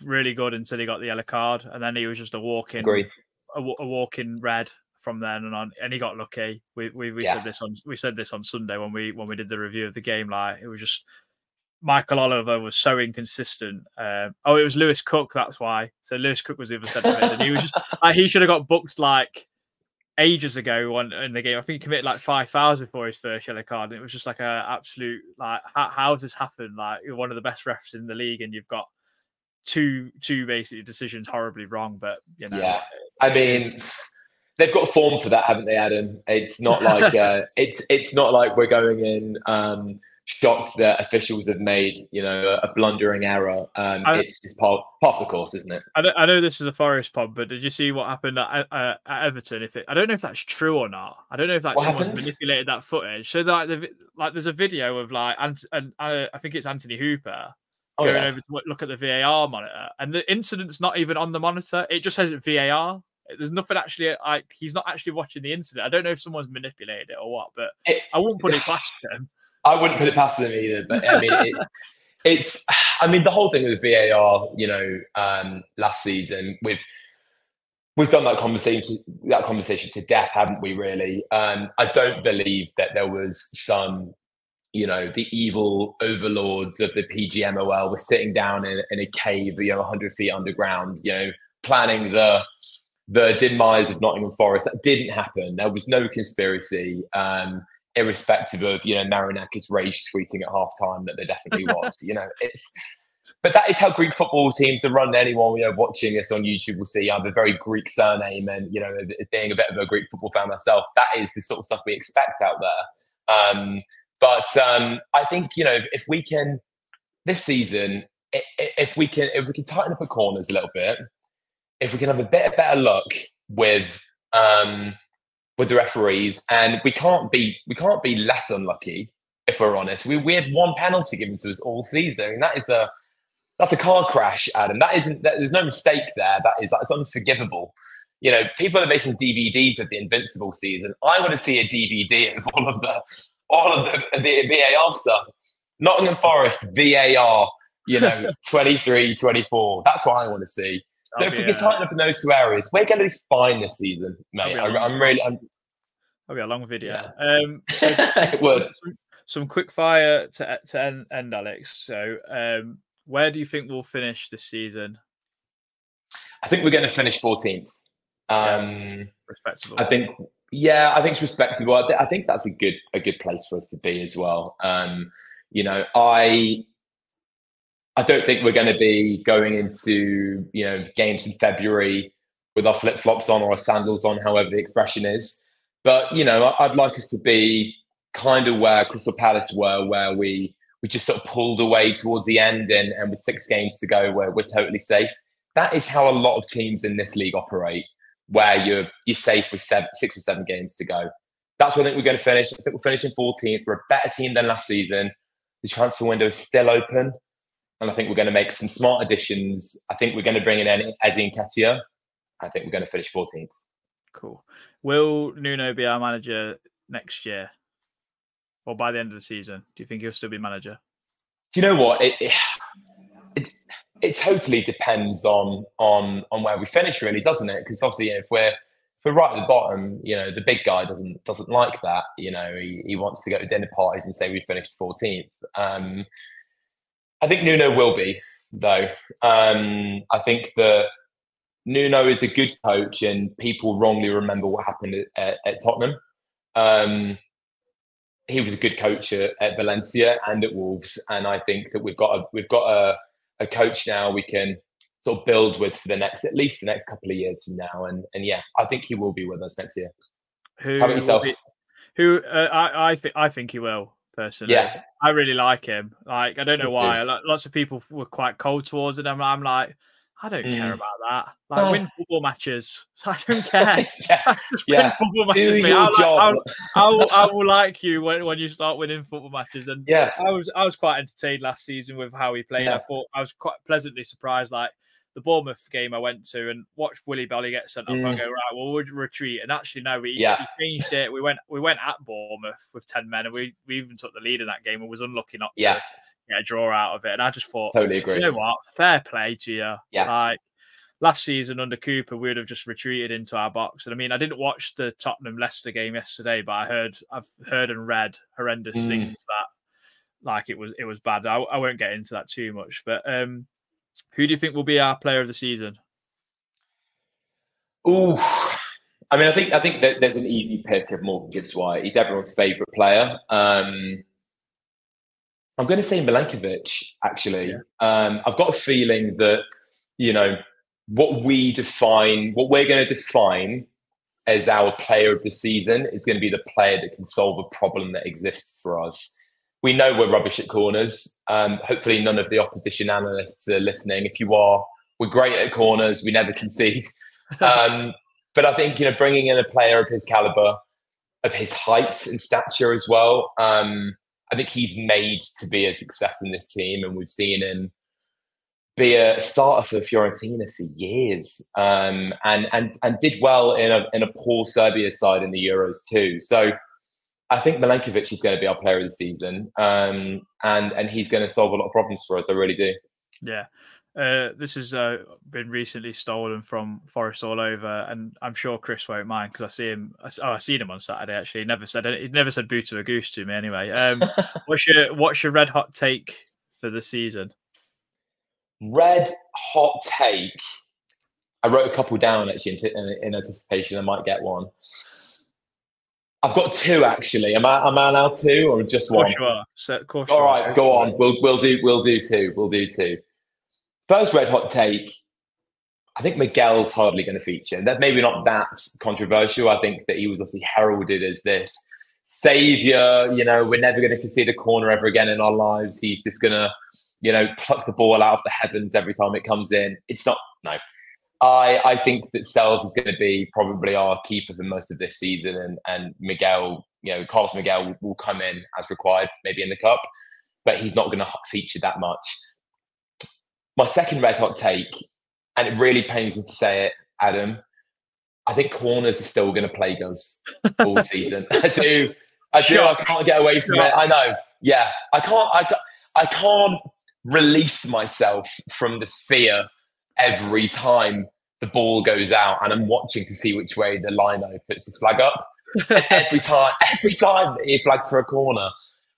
really good until he got the yellow card, and then he was just a walk-in red from then and on, and he got lucky. We said this on Sunday when we did the review of the game. Like, it was just Michael Oliver was so inconsistent. It was Lewis Cook, that's why. So Lewis Cook was the other centre mid, and he was just he should have got booked like ages ago in the game. I think he committed like 5 fouls before his first yellow card, and it was just like a absolute how does this happen? Like, you're one of the best refs in the league, and you've got two basically decisions horribly wrong. But I mean, they've got form for that, haven't they, Adam? It's not like it's not like we're going in shocked that officials have made a blundering error. It's just part of the course, isn't it? I know this is a Forest pod, but did you see what happened at Everton? I don't know if that's true or not. I don't know if someone's manipulated that footage. So there's a video of I think it's Anthony Hooper going over to look at the VAR monitor, and the incident's not even on the monitor. It just says VAR. There's nothing actually. He's not actually watching the incident. I don't know if someone's manipulated it or what, but I wouldn't put it past him. I wouldn't put it past them either. But I mean, it's. I mean, the whole thing with VAR. Last season we've done that conversation to death, haven't we? Really. I don't believe that there was some. The evil overlords of the PGMOL were sitting down in a cave, 100 feet underground, planning the demise of Nottingham Forest. That didn't happen. There was no conspiracy, irrespective of, Marinakis rage tweeting at half time that there definitely was. but that is how Greek football teams are run. Anyone watching this on YouTube will see I have a very Greek surname, and being a bit of a Greek football fan myself, that is the sort of stuff we expect out there. But I think if we can this season, if we can tighten up the corners a little bit, if we can have a bit better luck with the referees, and we can't be less unlucky if we're honest. We had one penalty given to us all season, and that's a car crash, Adam. There's no mistake there. That's unforgivable. People are making DVDs of the Invincible season. I want to see a DVD of all of the VAR stuff. Nottingham Forest VAR, 23, 24. That's what I want to see. So if we can tighten up in those two areas, we're going to be fine this season, mate. That'll be a long video. Yeah. It would. Some quick fire to end, Alex. So, where do you think we'll finish this season? I think we're going to finish 14th. Respectable. I think it's respectable. I think that's a good place for us to be as well. I don't think we're going to be going into games in February with our flip flops on or our sandals on, however the expression is. But I'd like us to be kind of where Crystal Palace were, where we just sort of pulled away towards the end, and with 6 games to go, where we're totally safe. That is how a lot of teams in this league operate, where you're safe with 6 or 7 games to go. That's where I think we're going to finish. I think we'll finish in 14th. We're a better team than last season. The transfer window is still open, and I think we're going to make some smart additions. I think we're going to bring in Eddie Nketiah. I think we're going to finish 14th. Cool. Will Nuno be our manager next year? Or by the end of the season? Do you think he'll still be manager? Do you know what? It totally depends on where we finish, really, doesn't it? Because obviously, if we're right at the bottom, the big guy doesn't like that. He wants to go to dinner parties and say we finished 14th. I think Nuno will be, though. I think that Nuno is a good coach, and people wrongly remember what happened at Tottenham. He was a good coach at Valencia and at Wolves, and I think that we've got a coach now we can sort of build with for at least the next couple of years from now. And yeah, I think he will be with us next year. How about yourself? I think he will, personally. Yeah, I really like him. I don't know why. Lots of people were quite cold towards it. I'm like, I don't care about that. Win football matches. I don't care. Win football matches. Do your job. I will like you when you start winning football matches. And yeah, I was quite entertained last season with how he played. I thought I was quite pleasantly surprised. Like the Bournemouth game I went to and watched Willy Belly get sent off. I go, right, well, we'll retreat. And actually, no, he changed it. We went at Bournemouth with 10 men, and we even took the lead in that game and was unlucky not to get a draw out of it. And I just thought, totally agree. You know what? Fair play to you. Yeah. Like last season under Cooper, we would have just retreated into our box. And I mean, I didn't watch the Tottenham Leicester game yesterday, but I've heard and read horrendous things that like it was bad. I won't get into that too much, but who do you think will be our player of the season? Oh, I mean, I think that there's an easy pick of Morgan Gibbs-White. He's everyone's favourite player. I'm going to say Milenkovic, actually. Yeah. I've got a feeling that, what we're going to define as our player of the season is going to be the player that can solve a problem that exists for us. We know we're rubbish at corners. Hopefully none of the opposition analysts are listening. If you are, we're great at corners. We never concede. But I think, bringing in a player of his calibre, of his height and stature as well, I think he's made to be a success in this team, and we've seen him be a starter for Fiorentina for years, and did well in a poor Serbia side in the Euros too. So I think Milenkovic is going to be our player of the season, and he's going to solve a lot of problems for us. I really do. Yeah. This has been recently stolen from Forest All Over, and I'm sure Chris won't mind because I seen him on Saturday. Actually, he never said "boo to a goose" to me. Anyway, what's your red hot take for the season? Red hot take. I wrote a couple down actually in anticipation I might get one. I've got 2 actually. Am I allowed 2 or just one? Sure. So, all right, go on. We'll do 2. We'll do 2. First red hot take. I think Miguel's hardly going to feature. That maybe not that controversial. I think that he was obviously heralded as this savior. We're never going to concede a corner ever again in our lives. He's just going to, pluck the ball out of the heavens every time it comes in. It's not. No. I think that Sells is going to be probably our keeper for most of this season, and Miguel, Carlos Miguel will come in as required, maybe in the cup, but he's not going to feature that much. My second red hot take, and it really pains me to say it, Adam, I think corners are still going to plague us all season. I do. I can't get away from it. I know. Yeah, I can't release myself from the fear every time the ball goes out and I'm watching to see which way the lino puts his flag up. And every time he flags for a corner,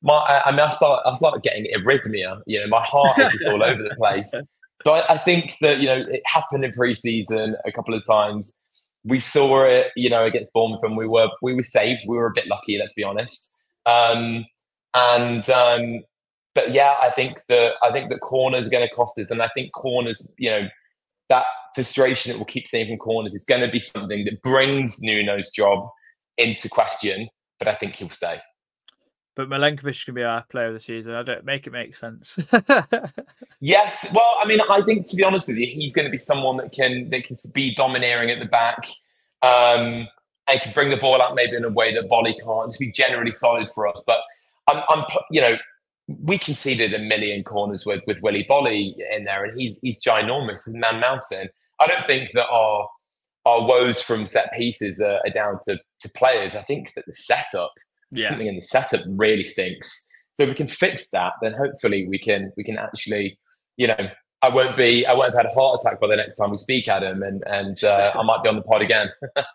I start getting arrhythmia. My heart is just all over the place. So I think that, it happened in pre-season a couple of times. We saw it, against Bournemouth, and we were saved. We were a bit lucky, let's be honest. But yeah, I think that corners are going to cost us, and I think corners, that frustration that we'll keep seeing from corners is going to be something that brings Nuno's job into question. But I think he'll stay. But Milenkovic can be our player of the season. I don't make sense. Yes. Well, I mean, I think, to be honest with you, he's going to be someone that can be domineering at the back. And can bring the ball out maybe in a way that Bolly can't. Just be generally solid for us. But we conceded a million corners with Willy Bolly in there, and he's ginormous. He's Man Mountain. I don't think that our woes from set pieces are down to players. I think that the setup. Yeah. Something in the setup really stinks. So if we can fix that, then hopefully we can actually, I won't have had a heart attack by the next time we speak, Adam, and I might be on the pod again.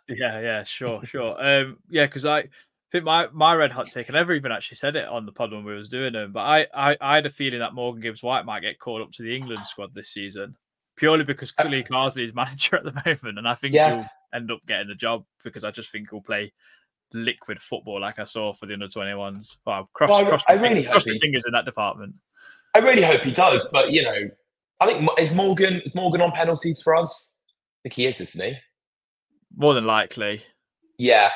Yeah, sure. Because I think my red hot take, I never even actually said it on the pod when we was doing them, but I had a feeling that Morgan Gibbs-White might get called up to the England squad this season, purely because Lee Carsley is manager at the moment, and I think he'll end up getting the job because I just think he'll play liquid football like I saw for the under-21s. Cross my fingers in that department. I really hope he does, but I think is Morgan on penalties for us? I think he is, isn't he? More than likely. Yeah.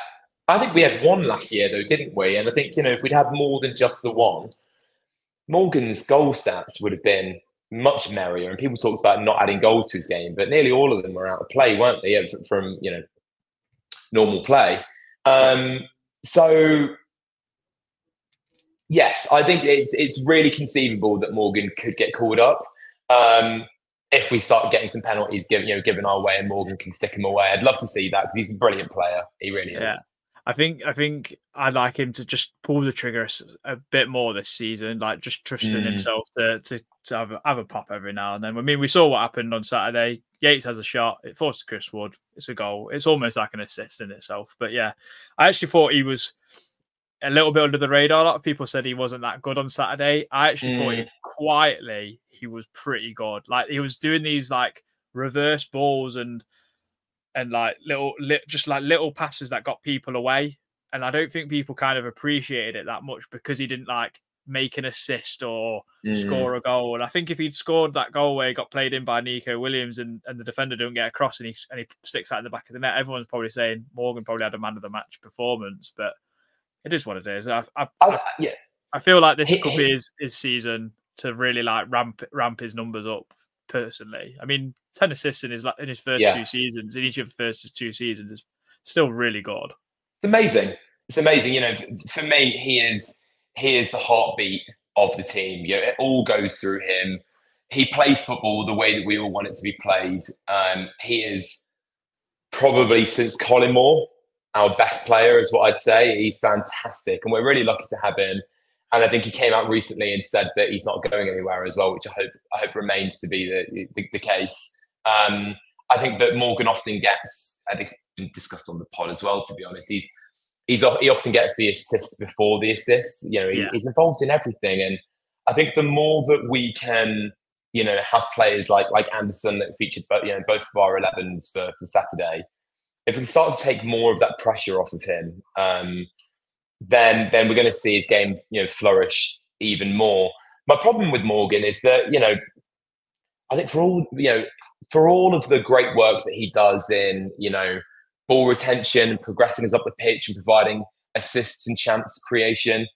I think we had one last year though, didn't we? And I think, if we'd had more than just the one, Morgan's goal stats would have been much merrier. And people talked about not adding goals to his game, but nearly all of them were out of play, weren't they? From normal play. So yes, I think it's really conceivable that Morgan could get called up if we start getting some penalties given our way, and Morgan can stick him away. I'd love to see that because he's a brilliant player. He really is. I think I'd like him to just pull the trigger a bit more this season, like just trusting himself to have a pop every now and then. I mean, we saw what happened on Saturday. Yates has a shot. It forced Chris Wood. It's a goal. It's almost like an assist in itself. But yeah, I actually thought he was a little bit under the radar. A lot of people said he wasn't that good on Saturday. I actually thought he was pretty good. Like he was doing these like reverse balls and like little passes that got people away. And I don't think people kind of appreciated it that much because he didn't like make an assist or score a goal. And I think if he'd scored that goal where he got played in by Nico Williams and the defender don't get across and he sticks out in the back of the net, everyone's probably saying Morgan probably had a man of the match performance, but it is what it is. I feel like this could be his season to really like ramp his numbers up personally. I mean, 10 assists in his first 2 seasons, in each of the first 2 seasons is still really good. It's amazing. For me, he is the heartbeat of the team. It all goes through him. He plays football the way that we all want it to be played. He is probably, since Colin Moore, our best player, is what I'd say. He's fantastic, and we're really lucky to have him. And I think he came out recently and said that he's not going anywhere as well, which I hope remains to be the case. I think that Morgan often gets, I think it's been discussed on the pod as well, to be honest. He often gets the assist before the assist. He's involved in everything. And I think the more that we can, have players like Anderson that featured both of our 11s for Saturday, if we start to take more of that pressure off of him, then we're going to see his game, flourish even more. My problem with Morgan is that, I think for all of the great work that he does in, ball retention, progressing us up the pitch and providing assists and chance creation,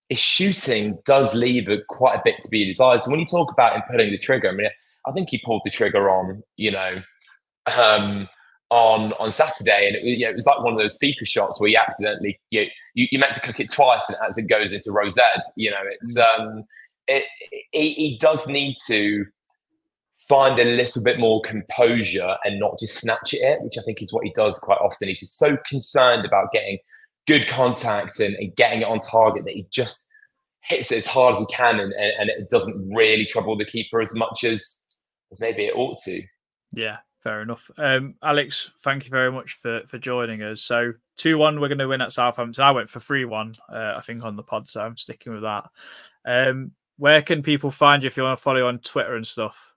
his shooting does leave quite a bit to be desired. So when you talk about him pulling the trigger, I mean, I think he pulled the trigger on Saturday, and it was like one of those FIFA shots where you accidentally you meant to click it twice, and as it goes into rosette, he does need to find a little bit more composure and not just snatch at it, which I think is what he does quite often. He's just so concerned about getting good contact and getting it on target that he just hits it as hard as he can, and it doesn't really trouble the keeper as much as maybe it ought to. Yeah, fair enough. Alex, thank you very much for joining us. So 2-1, we're going to win at Southampton. I went for 3-1, I think, on the pod, so I'm sticking with that. Where can people find you if you want to follow you on Twitter and stuff?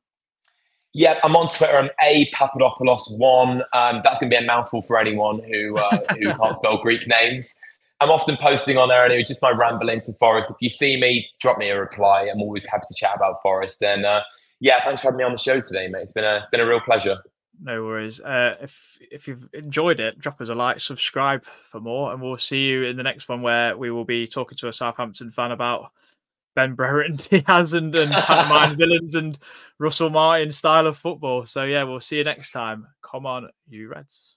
Yeah, I'm on Twitter. I'm Papadopoulos1. That's going to be a mouthful for anyone who can't spell Greek names. I'm often posting on there anyway, just my rambling to Forest. If you see me, drop me a reply. I'm always happy to chat about Forest. And thanks for having me on the show today, mate. It's been a real pleasure. No worries. If you've enjoyed it, drop us a like, subscribe for more, and we'll see you in the next one where we will be talking to a Southampton fan about Ben Brereton, Diaz and pantomime villains and Russell Martin style of football. So yeah, we'll see you next time. Come on, you Reds.